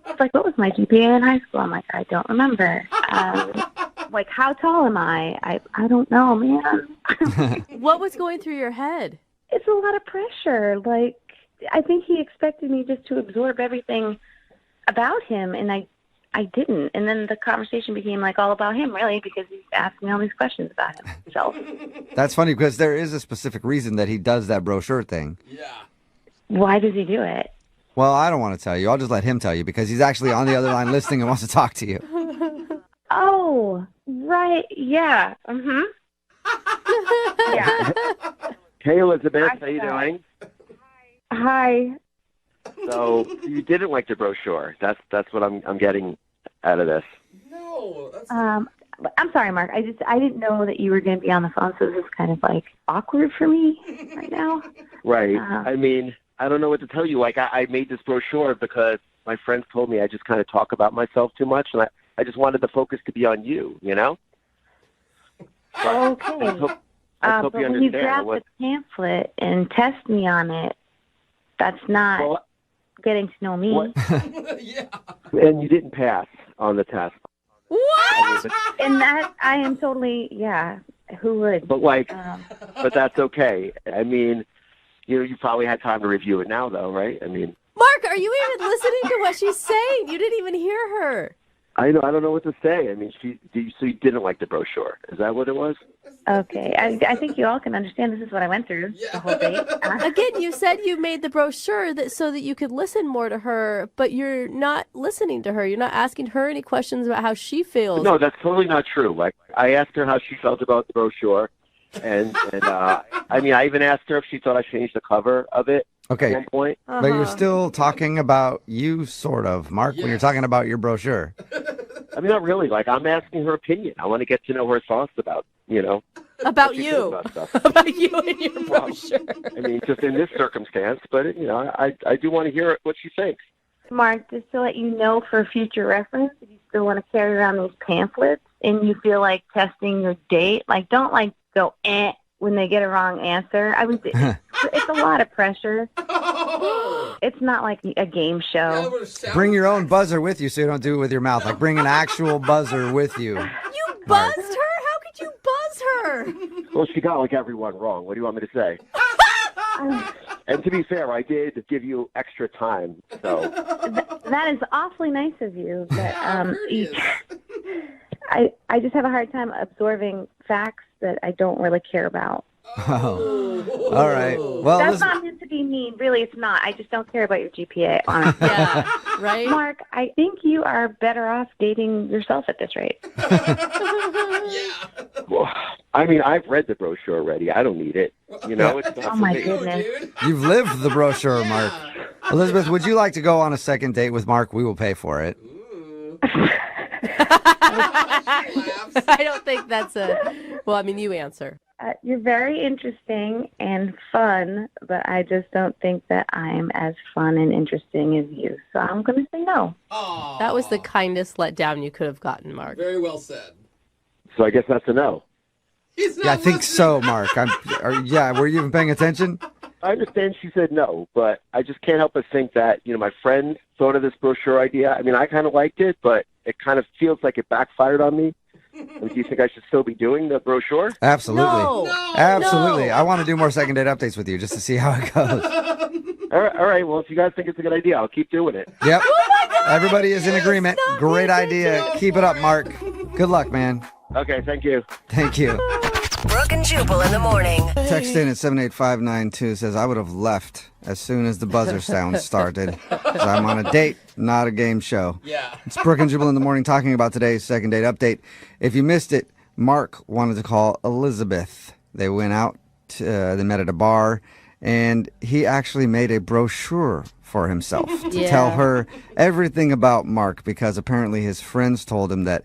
It's like, what was my GPA in high school? I'm like, I don't remember. Like, how tall am I? I don't know, man. What was going through your head? It's a lot of pressure. Like, I think he expected me just to absorb everything about him, and I didn't. And then the conversation became like all about him, really, because he's asking me all these questions about himself. That's funny because there is a specific reason that he does that brochure thing. Yeah. Why does he do it? Well, I don't want to tell you. I'll just let him tell you because he's actually on the other line listening and wants to talk to you. Oh, right. Yeah. Mm-hmm. Yeah. Hey, Elizabeth, how you doing? Hi. So you didn't like the brochure. That's what I'm getting out of this. No, that's... I'm sorry, Mark. I didn't know that you were going to be on the phone, so this is kind of like awkward for me right now. Right. I mean, I don't know what to tell you. Like, I made this brochure because my friends told me I just kind of talk about myself too much, and I just wanted the focus to be on you, you know? Okay. I hope but you when you understand. grab the pamphlet and test me on it, that's not getting to know me. Yeah. And you didn't pass on the test. What? And that, I am totally, yeah, who would? But but that's okay. I mean, you probably had time to review it now, though, right? I mean, Mark, are you even listening to what she's saying? You didn't even hear her. I don't know what to say. I mean, so you didn't like the brochure. Is that what it was? Okay. I think you all can understand this is what I went through the whole date. Again, you said you made the brochure so that you could listen more to her, but you're not listening to her. You're not asking her any questions about how she feels. No, that's totally not true. Like, I asked her how she felt about the brochure, and I mean, I even asked her if she thought I changed the cover of it. Okay. At one point. But you're still talking about you, sort of, Mark, when you're talking about your brochure. I mean, not really. Like, I'm asking her opinion. I want to get to know her thoughts about, About what she you. feels about stuff. About you and your brochure. I mean, just in this circumstance, but, I do want to hear what she thinks. Mark, just to let you know for future reference, if you still want to carry around these pamphlets and you feel like testing your date, like, don't, like, go, when they get a wrong answer. I mean, it's a lot of pressure. It's not like a game show. Bring your own buzzer with you so you don't do it with your mouth. Like, bring an actual buzzer with you. You buzzed her? How could you buzz her? Well, she got, like, everyone wrong. What do you want me to say? And to be fair, I did give you extra time, so. That is awfully nice of you, but I just have a hard time absorbing facts that I don't really care about. Oh. All right. Well, that's not meant to be mean. Really, it's not. I just don't care about your GPA, honestly. Yeah, right? Mark, I think you are better off dating yourself at this rate. Well, I mean, I've read the brochure already. I don't need it. It's not Oh, for my me. goodness. You've lived the brochure, Mark. Elizabeth, would you like to go on a second date with Mark? We will pay for it. I don't think that's you answer. You're very interesting and fun, but I just don't think that I'm as fun and interesting as you. So I'm going to say no. That was the kindest letdown you could have gotten, Mark. Very well said. So I guess that's a no. Yeah, I think so, Mark. Were you even paying attention? I understand she said no, but I just can't help but think that, my friend thought of this brochure idea. I mean, I kind of liked it, but it kind of feels like it backfired on me. I mean, do you think I should still be doing the brochure? Absolutely. No. Absolutely. No. I want to do more second date updates with you just to see how it goes. All right. Well, if you guys think it's a good idea, I'll keep doing it. Yep. Everybody is in agreement. Great idea. Keep it up, Mark. Good luck, man. Okay, thank you. Thank you. Brooke and Jubal in the morning. Text in at 78592 says, I would have left as soon as the buzzer sound started. 'Cause I'm on a date, not a game show. Yeah. It's Brooke and Jubal in the morning talking about today's second date update. If you missed it, Mark wanted to call Elizabeth. They went out, they met at a bar, and he actually made a brochure for himself to tell her everything about Mark, because apparently his friends told him that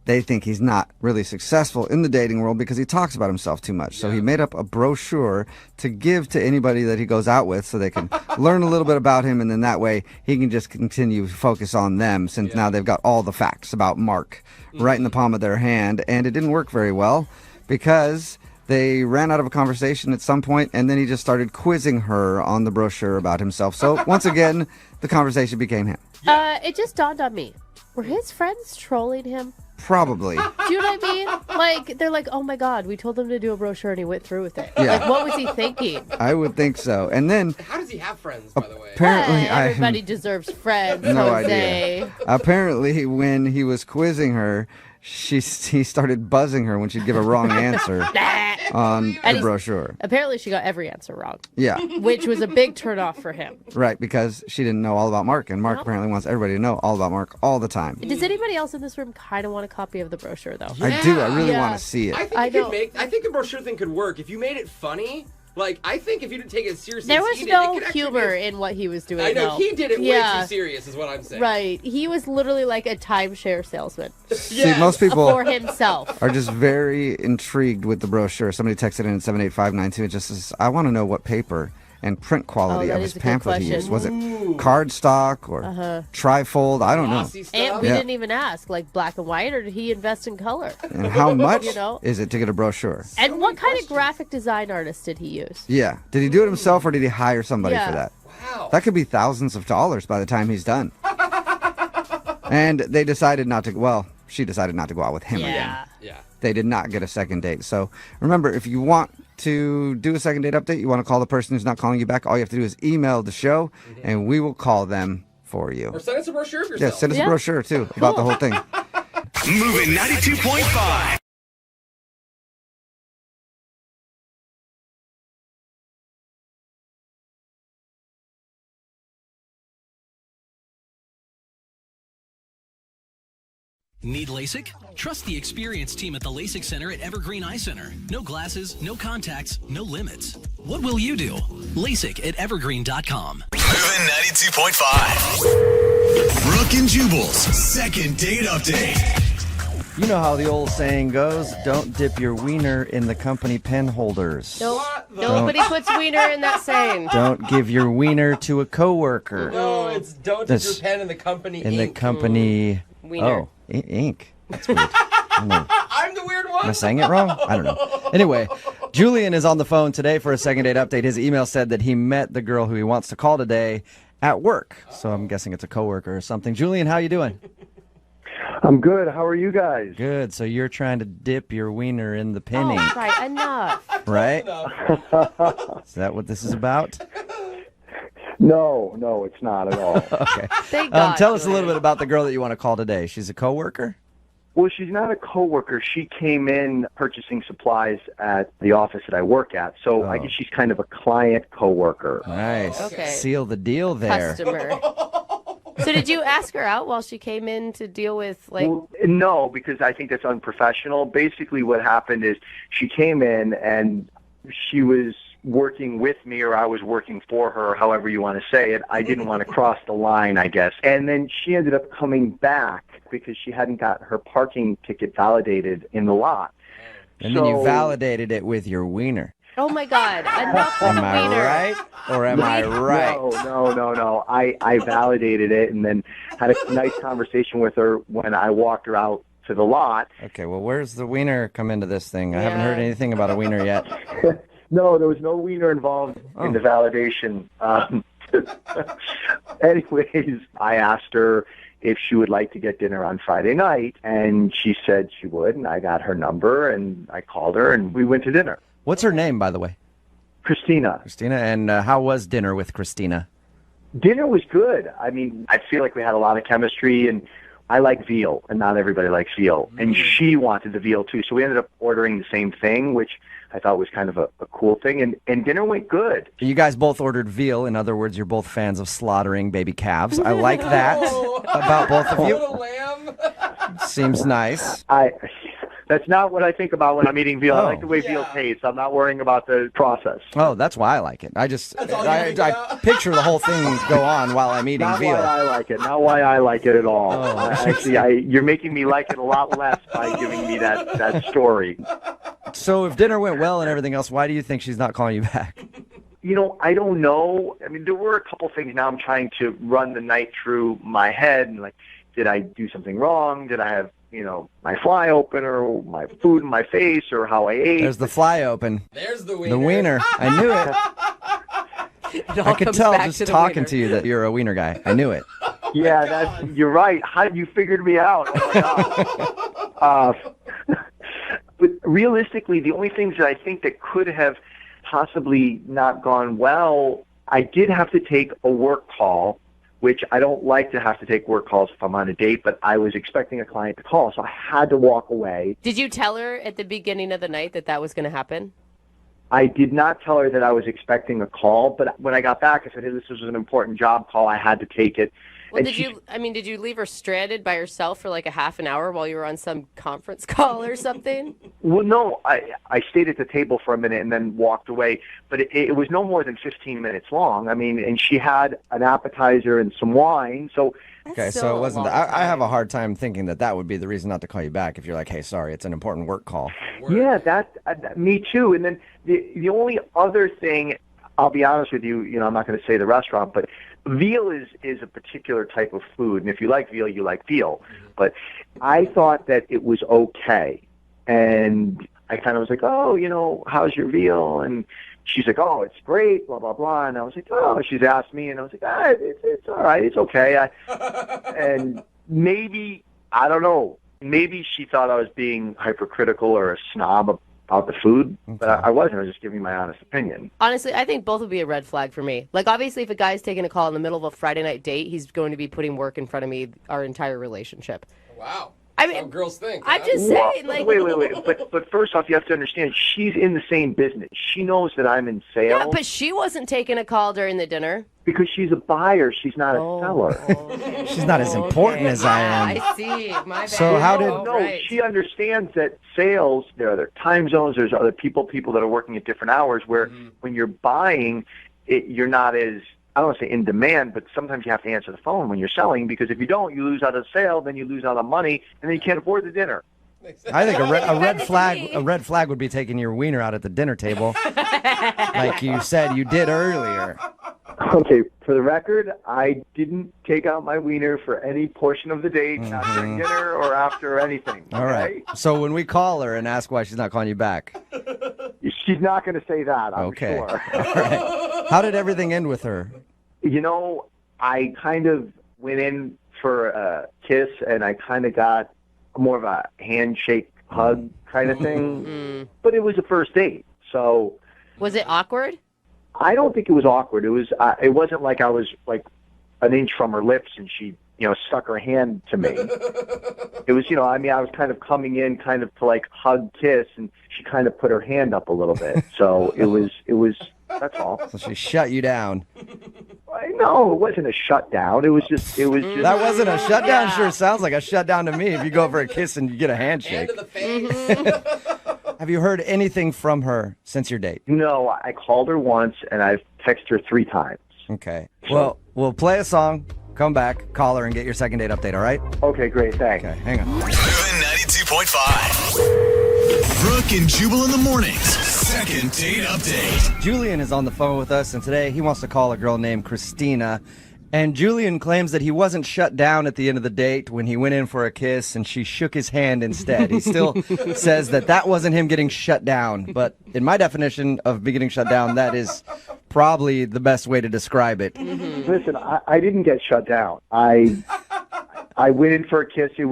they think he's not really successful in the dating world because he talks about himself too much. So he made up a brochure to give to anybody that he goes out with so they can learn a little bit about him, and then that way he can just continue to focus on them, since now they've got all the facts about Mark right in the palm of their hand. And it didn't work very well because they ran out of a conversation at some point, and then he just started quizzing her on the brochure about himself. So once again, the conversation became him. It just dawned on me. Were his friends trolling him? Probably. Do you know what I mean? Like, they're like, oh my God, we told him to do a brochure and he went through with it. Yeah. Like, what was he thinking? I would think so. And then How does he have friends, by the way? apparently Everybody deserves friends, no Jose. idea. Apparently, when he was quizzing her, he started buzzing her when she'd give a wrong answer on the brochure. Apparently, she got every answer wrong. Yeah. Which was a big turnoff for him. Right, because she didn't know all about Mark, and Mark apparently wants everybody to know all about Mark all the time. Does anybody else in this room kind of want a copy of the brochure, though? I do. I really want to see it. I think the brochure thing could work if you made it funny. Like, I think if you didn't take it seriously, There was no humor in what he was doing. I know though. he did it way too serious, is what I'm saying. Right, he was literally like a timeshare salesman. See, most people for himself are just very intrigued with the brochure. Somebody texted in at 78592 and just says, I want to know what paper and print quality of his pamphlet he used. Was it cardstock or trifold? I don't know. And we didn't even ask, like black and white, or did he invest in color? And how much You know? is it to get a brochure? And what kind of graphic design artist did he use? Yeah. Did he do it himself or did he hire somebody Yeah. for that? Wow. That could be thousands of dollars by the time he's done. And they decided not to, well, she decided not to go out with him again. Yeah. They did not get a second date. So remember, if you want to do a second date update, you want to call the person who's not calling you back, all you have to do is email the show, and we will call them for you. Or send us a brochure of Yeah, yourself. send us a brochure, too, about the whole thing. Moving 92.5. Need LASIK? Trust the experienced team at the LASIK Center at Evergreen Eye Center. No glasses, no contacts, no limits. What will you do? LASIK at evergreen.com. Moving 92.5. Brooke and Jubal's second date update. You know how the old saying goes, don't dip your wiener in the company pen holders. Nobody puts wiener in that saying. Don't give your wiener to a coworker. No, it's don't dip your pen in the company In ink. the company... Wiener. Oh, ink. That's weird. I don't know. I'm the weird one. Am I saying it wrong? I don't know. Anyway, Julian is on the phone today for a second date update. His email said that he met the girl who he wants to call today at work. So I'm guessing it's a coworker or something. Julian, how you doing? I'm good. How are you guys? Good. So you're trying to dip your wiener in the pen ink, Right, enough. right? Is that what this is about? No, it's not at all. Okay. Thank God, Tell us a Julian. little bit about the girl that you want to call today. She's a coworker? Well, she's not a coworker. She came in purchasing supplies at the office that I work at. So I guess she's kind of a client coworker. Nice. Okay. Seal the deal there. Customer. So did you ask her out while she came in to deal with, like... Well, no, because I think that's unprofessional. Basically what happened is she came in and she was working with me, or I was working for her, however you want to say it. I didn't want to cross the line, I guess. And then she ended up coming back because she hadn't got her parking ticket validated in the lot. And then you validated it with your wiener. Oh, my God. Enough with Am the I wiener. right? Or am I right? No. I validated it and then had a nice conversation with her when I walked her out to the lot. Okay, well, where's the wiener come into this thing? I haven't heard anything about a wiener yet. No, there was no wiener involved in the validation. Anyways, I asked her if she would like to get dinner on Friday night, and she said she would, and I got her number, and I called her, and we went to dinner. What's her name, by the way? Christina. Christina, and how was dinner with Christina? Dinner was good. I mean, I feel like we had a lot of chemistry, and I like veal, and not everybody likes veal. And she wanted the veal, too. So we ended up ordering the same thing, which I thought was kind of a cool thing. And dinner went good. You guys both ordered veal. In other words, you're both fans of slaughtering baby calves. I like that about both of you. Seems nice. That's not what I think about when I'm eating veal. I like the way veal tastes. I'm not worrying about the process. Oh, that's why I like it. I picture the whole thing go on while I'm eating Not veal. why I like it. Not why I like it at all. Oh. Actually, you're making me like it a lot less by giving me that story. So if dinner went well and everything else, why do you think she's not calling you back? You know, I don't know. I mean, there were a couple things. Now I'm trying to run the night through my head. And like, did I do something wrong? Did I have, my fly open, or my food in my face, or how I ate? There's the fly open. There's the wiener. The wiener. I knew it. I could tell just talking to you that you're a wiener guy. I knew it. Yeah, you're right. You figured me out. Oh, my God. But realistically, the only things that I think that could have possibly not gone well, I did have to take a work call, which I don't like to have to take work calls if I'm on a date, but I was expecting a client to call, so I had to walk away. Did you tell her at the beginning of the night that was going to happen? I did not tell her that I was expecting a call, but when I got back, I said, hey, this was an important job call. I had to take it. Well, And did you leave her stranded by herself for like a half an hour while you were on some conference call or something? Well, no, I stayed at the table for a minute and then walked away, but it was no more than 15 minutes long. I mean, and she had an appetizer and some wine, so... Okay, so it wasn't... I have a hard time thinking that would be the reason not to call you back if you're like, hey, sorry, it's an important work call. Yeah, me too. And then the only other thing, I'll be honest with you, I'm not going to say the restaurant, but veal is a particular type of food, and if you like veal, you like veal. But I thought that it was okay, and I kind of was like, oh, how's your veal? And she's like, oh, it's great, blah, blah, blah. And I was like, oh, she's asked me, and I was like, it's all right, it's okay. And maybe, I don't know, maybe she thought I was being hypercritical or a snob about the food, but I wasn't. I was just giving my honest opinion. Honestly, I think both would be a red flag for me. Like, obviously, if a guy's taking a call in the middle of a Friday night date, he's going to be putting work in front of me our entire relationship. Wow. I mean, how girls think. I'm just saying, like... Wait. But first off, you have to understand, she's in the same business. She knows that I'm in sales. Yeah, but she wasn't taking a call during the dinner. Because she's a buyer. She's not a seller. She's not as important as I am. I see. My bad. So how did... No, she understands that sales, there are other time zones, there's other people that are working at different hours, where when you're buying, you're not as... I don't want to say in demand, but sometimes you have to answer the phone when you're selling, because if you don't, you lose out on the sale, then you lose out on money, and then you can't afford the dinner. I think a red flag would be taking your wiener out at the dinner table, like you said you did earlier. Okay, for the record, I didn't take out my wiener for any portion of the date, not during dinner or after or anything. All right. So when we call her and ask why she's not calling you back, she's not going to say that, I'm sure. All right. How did everything end with her? You know, I kind of went in for a kiss, and I kind of got more of a handshake, hug kind of thing. But it was a first date, so... Was it awkward? I don't think it was awkward. It was. It wasn't like I was like an inch from her lips and she, stuck her hand to me. It was, I was kind of coming in kind of to like hug, kiss, and she kind of put her hand up a little bit. So it was, that's all. So she shut you down. No, it wasn't a shutdown. It was just. That wasn't a shutdown? Sure sounds like a shutdown to me if you go for a kiss and you get a handshake. Hand to the face. Have you heard anything from her since your date? No, I called her once and I've texted her 3 times. Okay. Well, we'll play a song, come back, call her, and get your second date update, all right? Okay, great. Thanks. Okay, hang on. Moving 92.5. Brooke and Jubal in the mornings. Second date update. Julian is on the phone with us, and today he wants to call a girl named Christina. And Julian claims that he wasn't shut down at the end of the date when he went in for a kiss and she shook his hand instead. He still says that wasn't him getting shut down. But in my definition of getting shut down, that is probably the best way to describe it. Listen, I didn't get shut down. I went in for a kiss. You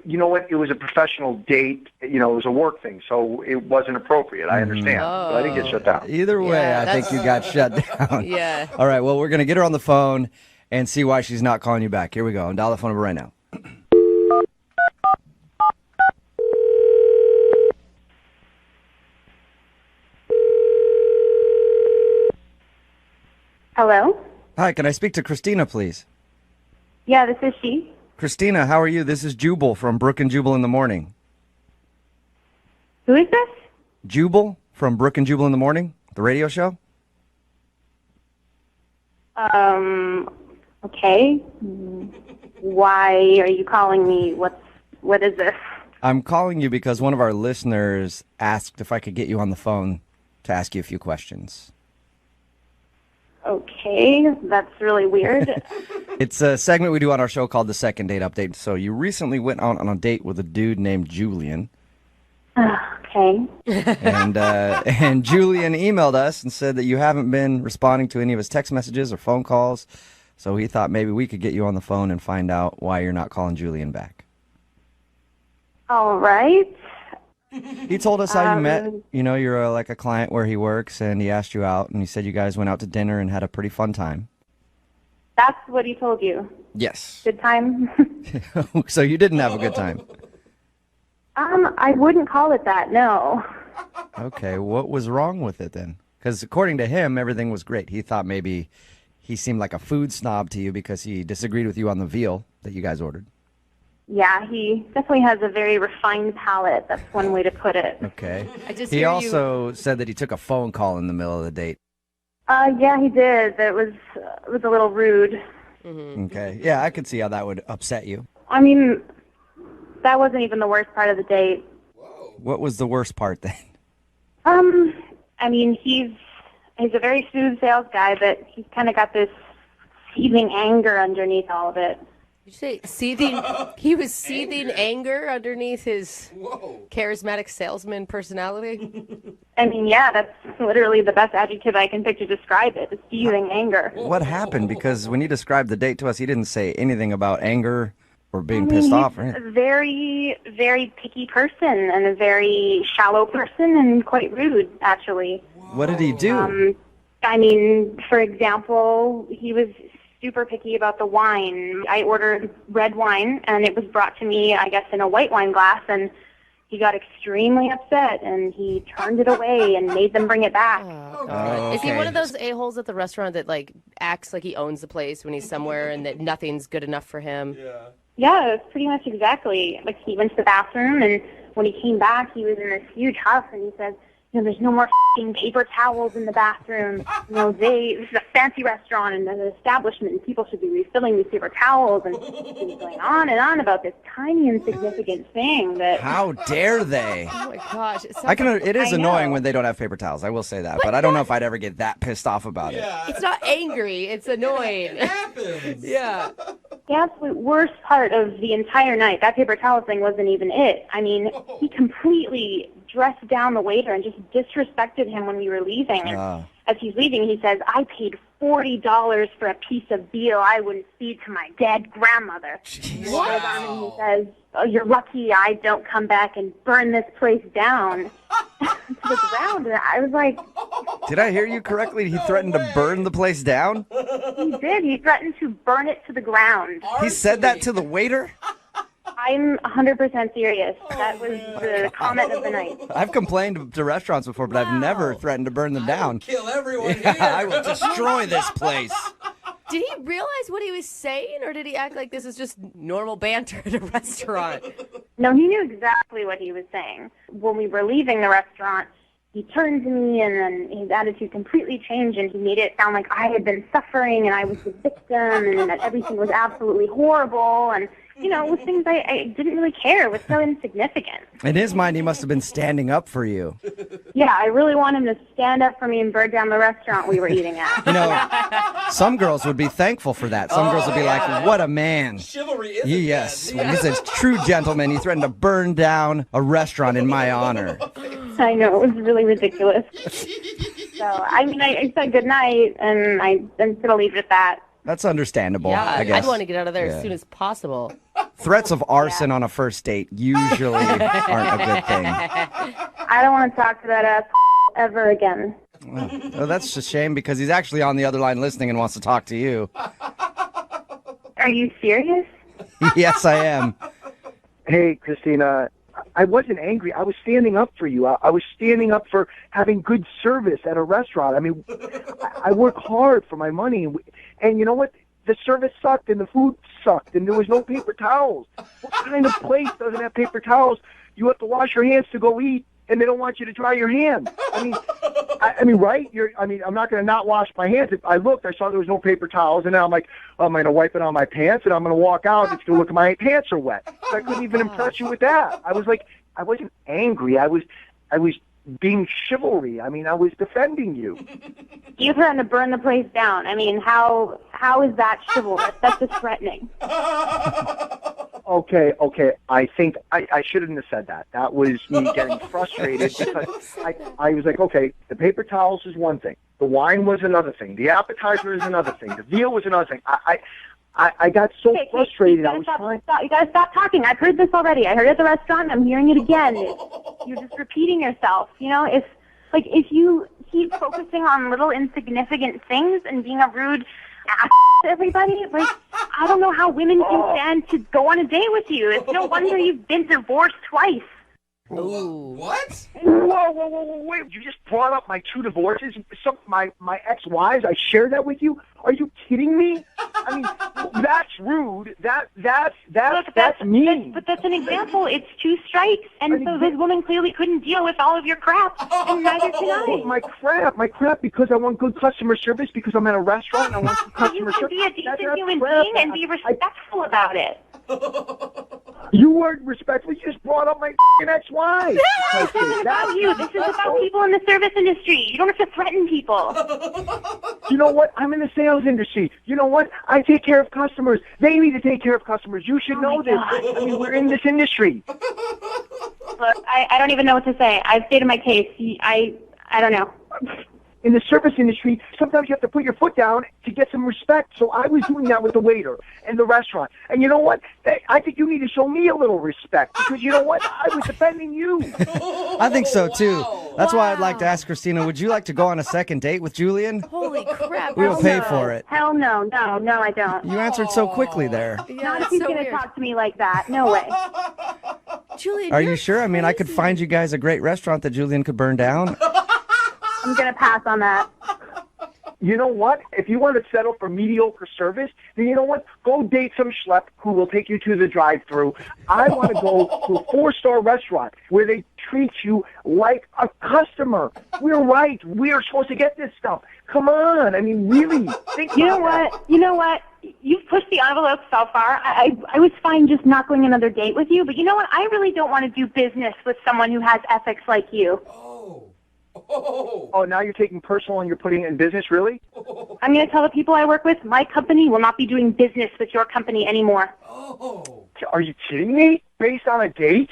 know what? It was a professional date. It was a work thing, so it wasn't appropriate. I understand. But I didn't get shut down. Either way, I think you got shut down. Yeah. All right, well, we're going to get her on the phone and see why she's not calling you back. Here we go. And dial the phone number right now. Hello? Hi, can I speak to Christina, please? Yeah, this is she. Christina, how are you? This is Jubal from Brooke and Jubal in the Morning. Who is this? Jubal from Brooke and Jubal in the Morning, the radio show. Okay. Why are you calling me? What is this? I'm calling you because one of our listeners asked if I could get you on the phone to ask you a few questions. Okay, that's really weird. It's a segment we do on our show called the Second Date Update. So you recently went out on a date with a dude named Julian. Okay. And Julian emailed us and said that you haven't been responding to any of his text messages or phone calls. So he thought maybe we could get you on the phone and find out why you're not calling Julian back. All right. He told us how you met. You're like a client where he works, and he asked you out, and he said you guys went out to dinner and had a pretty fun time. That's what he told you? Yes. Good time? So you didn't have a good time? I wouldn't call it that, no. Okay, what was wrong with it then? Because according to him, everything was great. He thought maybe he seemed like a food snob to you because he disagreed with you on the veal that you guys ordered. Yeah, he definitely has a very refined palate. That's one way to put it. Okay. He also said that he took a phone call in the middle of the date. Yeah, he did. It was a little rude. Okay. Yeah, I could see how that would upset you. I mean, that wasn't even the worst part of the date. What was the worst part then? I mean, he's a very smooth sales guy, but he's kind of got this seething anger underneath all of it. Did you say seething? He was seething anger underneath his charismatic salesman personality? I mean, yeah, that's literally the best adjective I can pick to describe it, seething anger. What happened? Because when you described the date to us, he didn't say anything about anger or being pissed off, He's right? a very, very picky person and a very shallow person and quite rude, actually. What did he do? For example, he was super picky about the wine. I ordered red wine, and it was brought to me, I guess, in a white wine glass, and he got extremely upset, and he turned it away and made them bring it back. Is he one of those a-holes at the restaurant that, like, acts like he owns the place when he's somewhere and that nothing's good enough for him? Yeah, pretty much exactly. Like, he went to the bathroom, and when he came back, he was in this huge huff, and he said, there's no more f***ing paper towels in the bathroom. This is a fancy restaurant and an establishment, and people should be refilling these paper towels. And he was going on and on about this tiny, insignificant thing that... How dare they? Oh, my gosh. It is annoying when they don't have paper towels. I will say that. But I don't know if I'd ever get that pissed off about it. It's not angry. It's annoying. It happens. Yeah. The absolute worst part of the entire night, that paper towel thing wasn't even it. He completely dressed down the waiter and just disrespected him when we were leaving. And as he's leaving, he says, I paid $40 for a piece of veal I wouldn't feed to my dead grandmother. He goes on and he says, you're lucky I don't come back and burn this place down to the ground. And I was like... Did I hear you correctly? He threatened to burn the place down? He did. He threatened to burn it to the ground. He said that to the waiter? I'm 100% serious. That was the comment of the night. I've complained to restaurants before, but I've never threatened to burn them down. Kill everyone Yeah, here. I will destroy this place. Did he realize what he was saying, or did he act like this is just normal banter at a restaurant? No, he knew exactly what he was saying. When we were leaving the restaurant, he turned to me, and then his attitude completely changed, and he made it sound like I had been suffering, and I was the victim, and that everything was absolutely horrible, and... it was things I didn't really care. It was so insignificant. In his mind, he must have been standing up for you. Yeah, I really want him to stand up for me and burn down the restaurant we were eating at. Some girls would be thankful for that. Some girls would be like, what a man. Chivalry is Yes, he's a true gentleman. He threatened to burn down a restaurant in my honor. I know, it was really ridiculous. So, I said goodnight, and I'm going to leave it at that. That's understandable, Yeah, I guess. I'd want to get out of there as soon as possible. Threats of arson on a first date usually aren't a good thing. I don't want to talk to that ass ever again. Well, that's a shame because he's actually on the other line listening and wants to talk to you. Are you serious? Yes, I am. Hey, Christina, I wasn't angry. I was standing up for you. I was standing up for having good service at a restaurant. I work hard for my money. And you know what? The service sucked and the food sucked and there was no paper towels. What kind of place doesn't have paper towels? You have to wash your hands to go eat and they don't want you to dry your hands. Right? I'm not going to not wash my hands. If I looked, I saw there was no paper towels and now I'm like, I'm going to wipe it on my pants and I'm going to walk out and it's going to look like my pants are wet. So I couldn't even impress you with that. I was like, I wasn't angry. I was being chivalry. I was defending you. You threatened to burn the place down. How is that chivalrous? That's just threatening. Okay. I think I shouldn't have said that. That was me getting frustrated because I was like, okay, the paper towels is one thing. The wine was another thing. The appetizer is another thing. The veal was another thing. I got so frustrated. I was trying. You gotta stop talking. I've heard this already. I heard it at the restaurant. I'm hearing it again. You're just repeating yourself. If you keep focusing on little insignificant things and being a rude ass to everybody, I don't know how women can stand to go on a date with you. It's no wonder you've been divorced twice. Ooh. What? Whoa, wait. You just brought up my 2 divorces, my ex-wives. I shared that with you? Are you kidding me? That's rude. That's mean. But that's an example. It's 2 strikes, and so this woman clearly couldn't deal with all of your crap, and neither can I. My crap, because I want good customer service, because I'm at a restaurant and I want good customer service. You can be a decent human being and be respectful about it. You weren't respectful. You just brought up my ex-wife. This isn't about you. This is about people in the service industry. You don't have to threaten people. You know what? I'm in the sales industry. You know what? I take care of customers. They need to take care of customers. You should know this. We're in this industry. Look, I don't even know what to say. I've stated my case. I don't know. in the service industry, sometimes you have to put your foot down to get some respect. So I was doing that with the waiter in the restaurant. And you know what? I think you need to show me a little respect because you know what? I was defending you. I think so too. That's why I'd like to ask Christina, would you like to go on a second date with Julian? Holy crap. We will pay for it. Hell no, I don't. You answered so quickly there. Not if he's going to talk to me like that. No way. Julian, Are you sure? I mean, I could find you guys a great restaurant that Julian could burn down. I'm going to pass on that. You know what? If you want to settle for mediocre service, then you know what? Go date some schlep who will take you to the drive-thru. I want to go to a 4-star restaurant where they treat you like a customer. We're right. We are supposed to get this stuff. Come on. I mean, really. Think You know about what? You know what? You've pushed the envelope so far. I was fine just not going another date with you, but you know what? I really don't want to do business with someone who has ethics like you. Oh, now you're taking personal and you're putting it in business, really? I'm going to tell the people I work with, my company will not be doing business with your company anymore. Are you kidding me? Based on a date?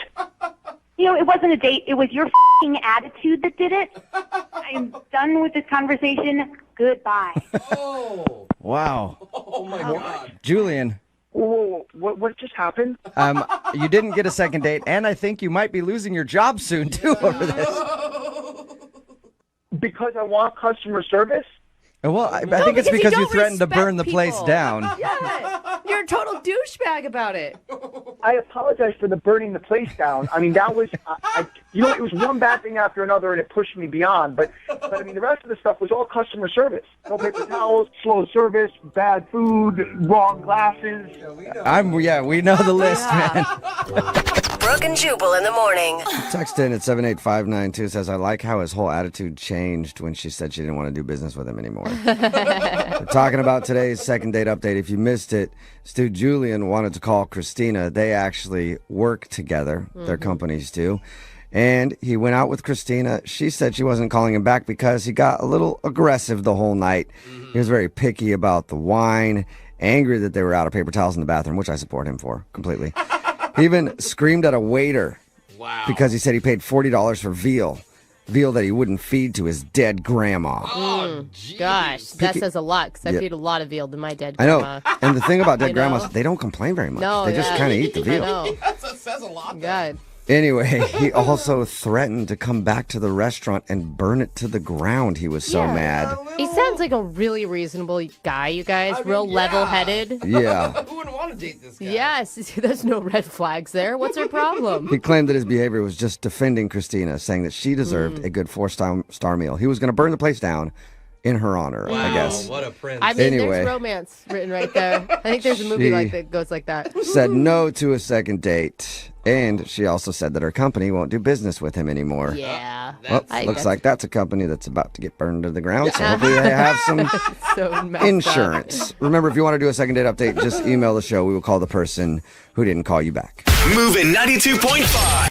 You know, it wasn't a date. It was your f***ing attitude that did it. I'm done with this conversation. Goodbye. Wow. Oh, my God. Julian. Whoa, what just happened? You didn't get a second date, and I think you might be losing your job soon, too, over this. Because I want customer service? Well, I think it's because you threatened to burn the place down. Yeah, you're a total douchebag about it. I apologize for the burning the place down. I mean, that was, it was one bad thing after another, and it pushed me beyond. But I mean, the rest of the stuff was all customer service. No paper towels, slow service, bad food, wrong glasses. We know the list, man. Brooke and Jubal in the morning. Text in at 78592 says, I like how his whole attitude changed when she said she didn't want to do business with him anymore. We're talking about today's second date update. If you missed it, Stu Julian wanted to call Christina. They actually work together. Their companies do. And he went out with Christina. She said she wasn't calling him back because he got a little aggressive the whole night. He was very picky about the wine, angry that they were out of paper towels in the bathroom, which I support him for completely. He even screamed at a waiter because he said he paid $40 for veal that he wouldn't feed to his dead grandma. Gosh, that says a lot because I feed a lot of veal to my dead I grandma. know. And the thing about dead grandmas, they don't complain very much. No, they just kind of eat the veal. I know. That says a lot. God. Anyway, he also threatened to come back to the restaurant and burn it to the ground. He was so mad. He sounds like a really reasonable guy, you guys. Real level-headed. Yeah. Who wouldn't want to date this guy? Yes. There's no red flags there. What's her problem? He claimed that his behavior was just defending Christina, saying that she deserved a good 4-star meal. He was going to burn the place down in her honor, I guess. What a prince. I mean, Anyway. there's romance written right there. I think there's a movie that goes like that. Said no to a second date. And she also said that her company won't do business with him anymore. Yeah. Well, looks like that's a company that's about to get burned to the ground, so hopefully they have some So messed insurance. Remember, if you want to do a second date update, just email the show. We will call the person who didn't call you back. Moving 92.5.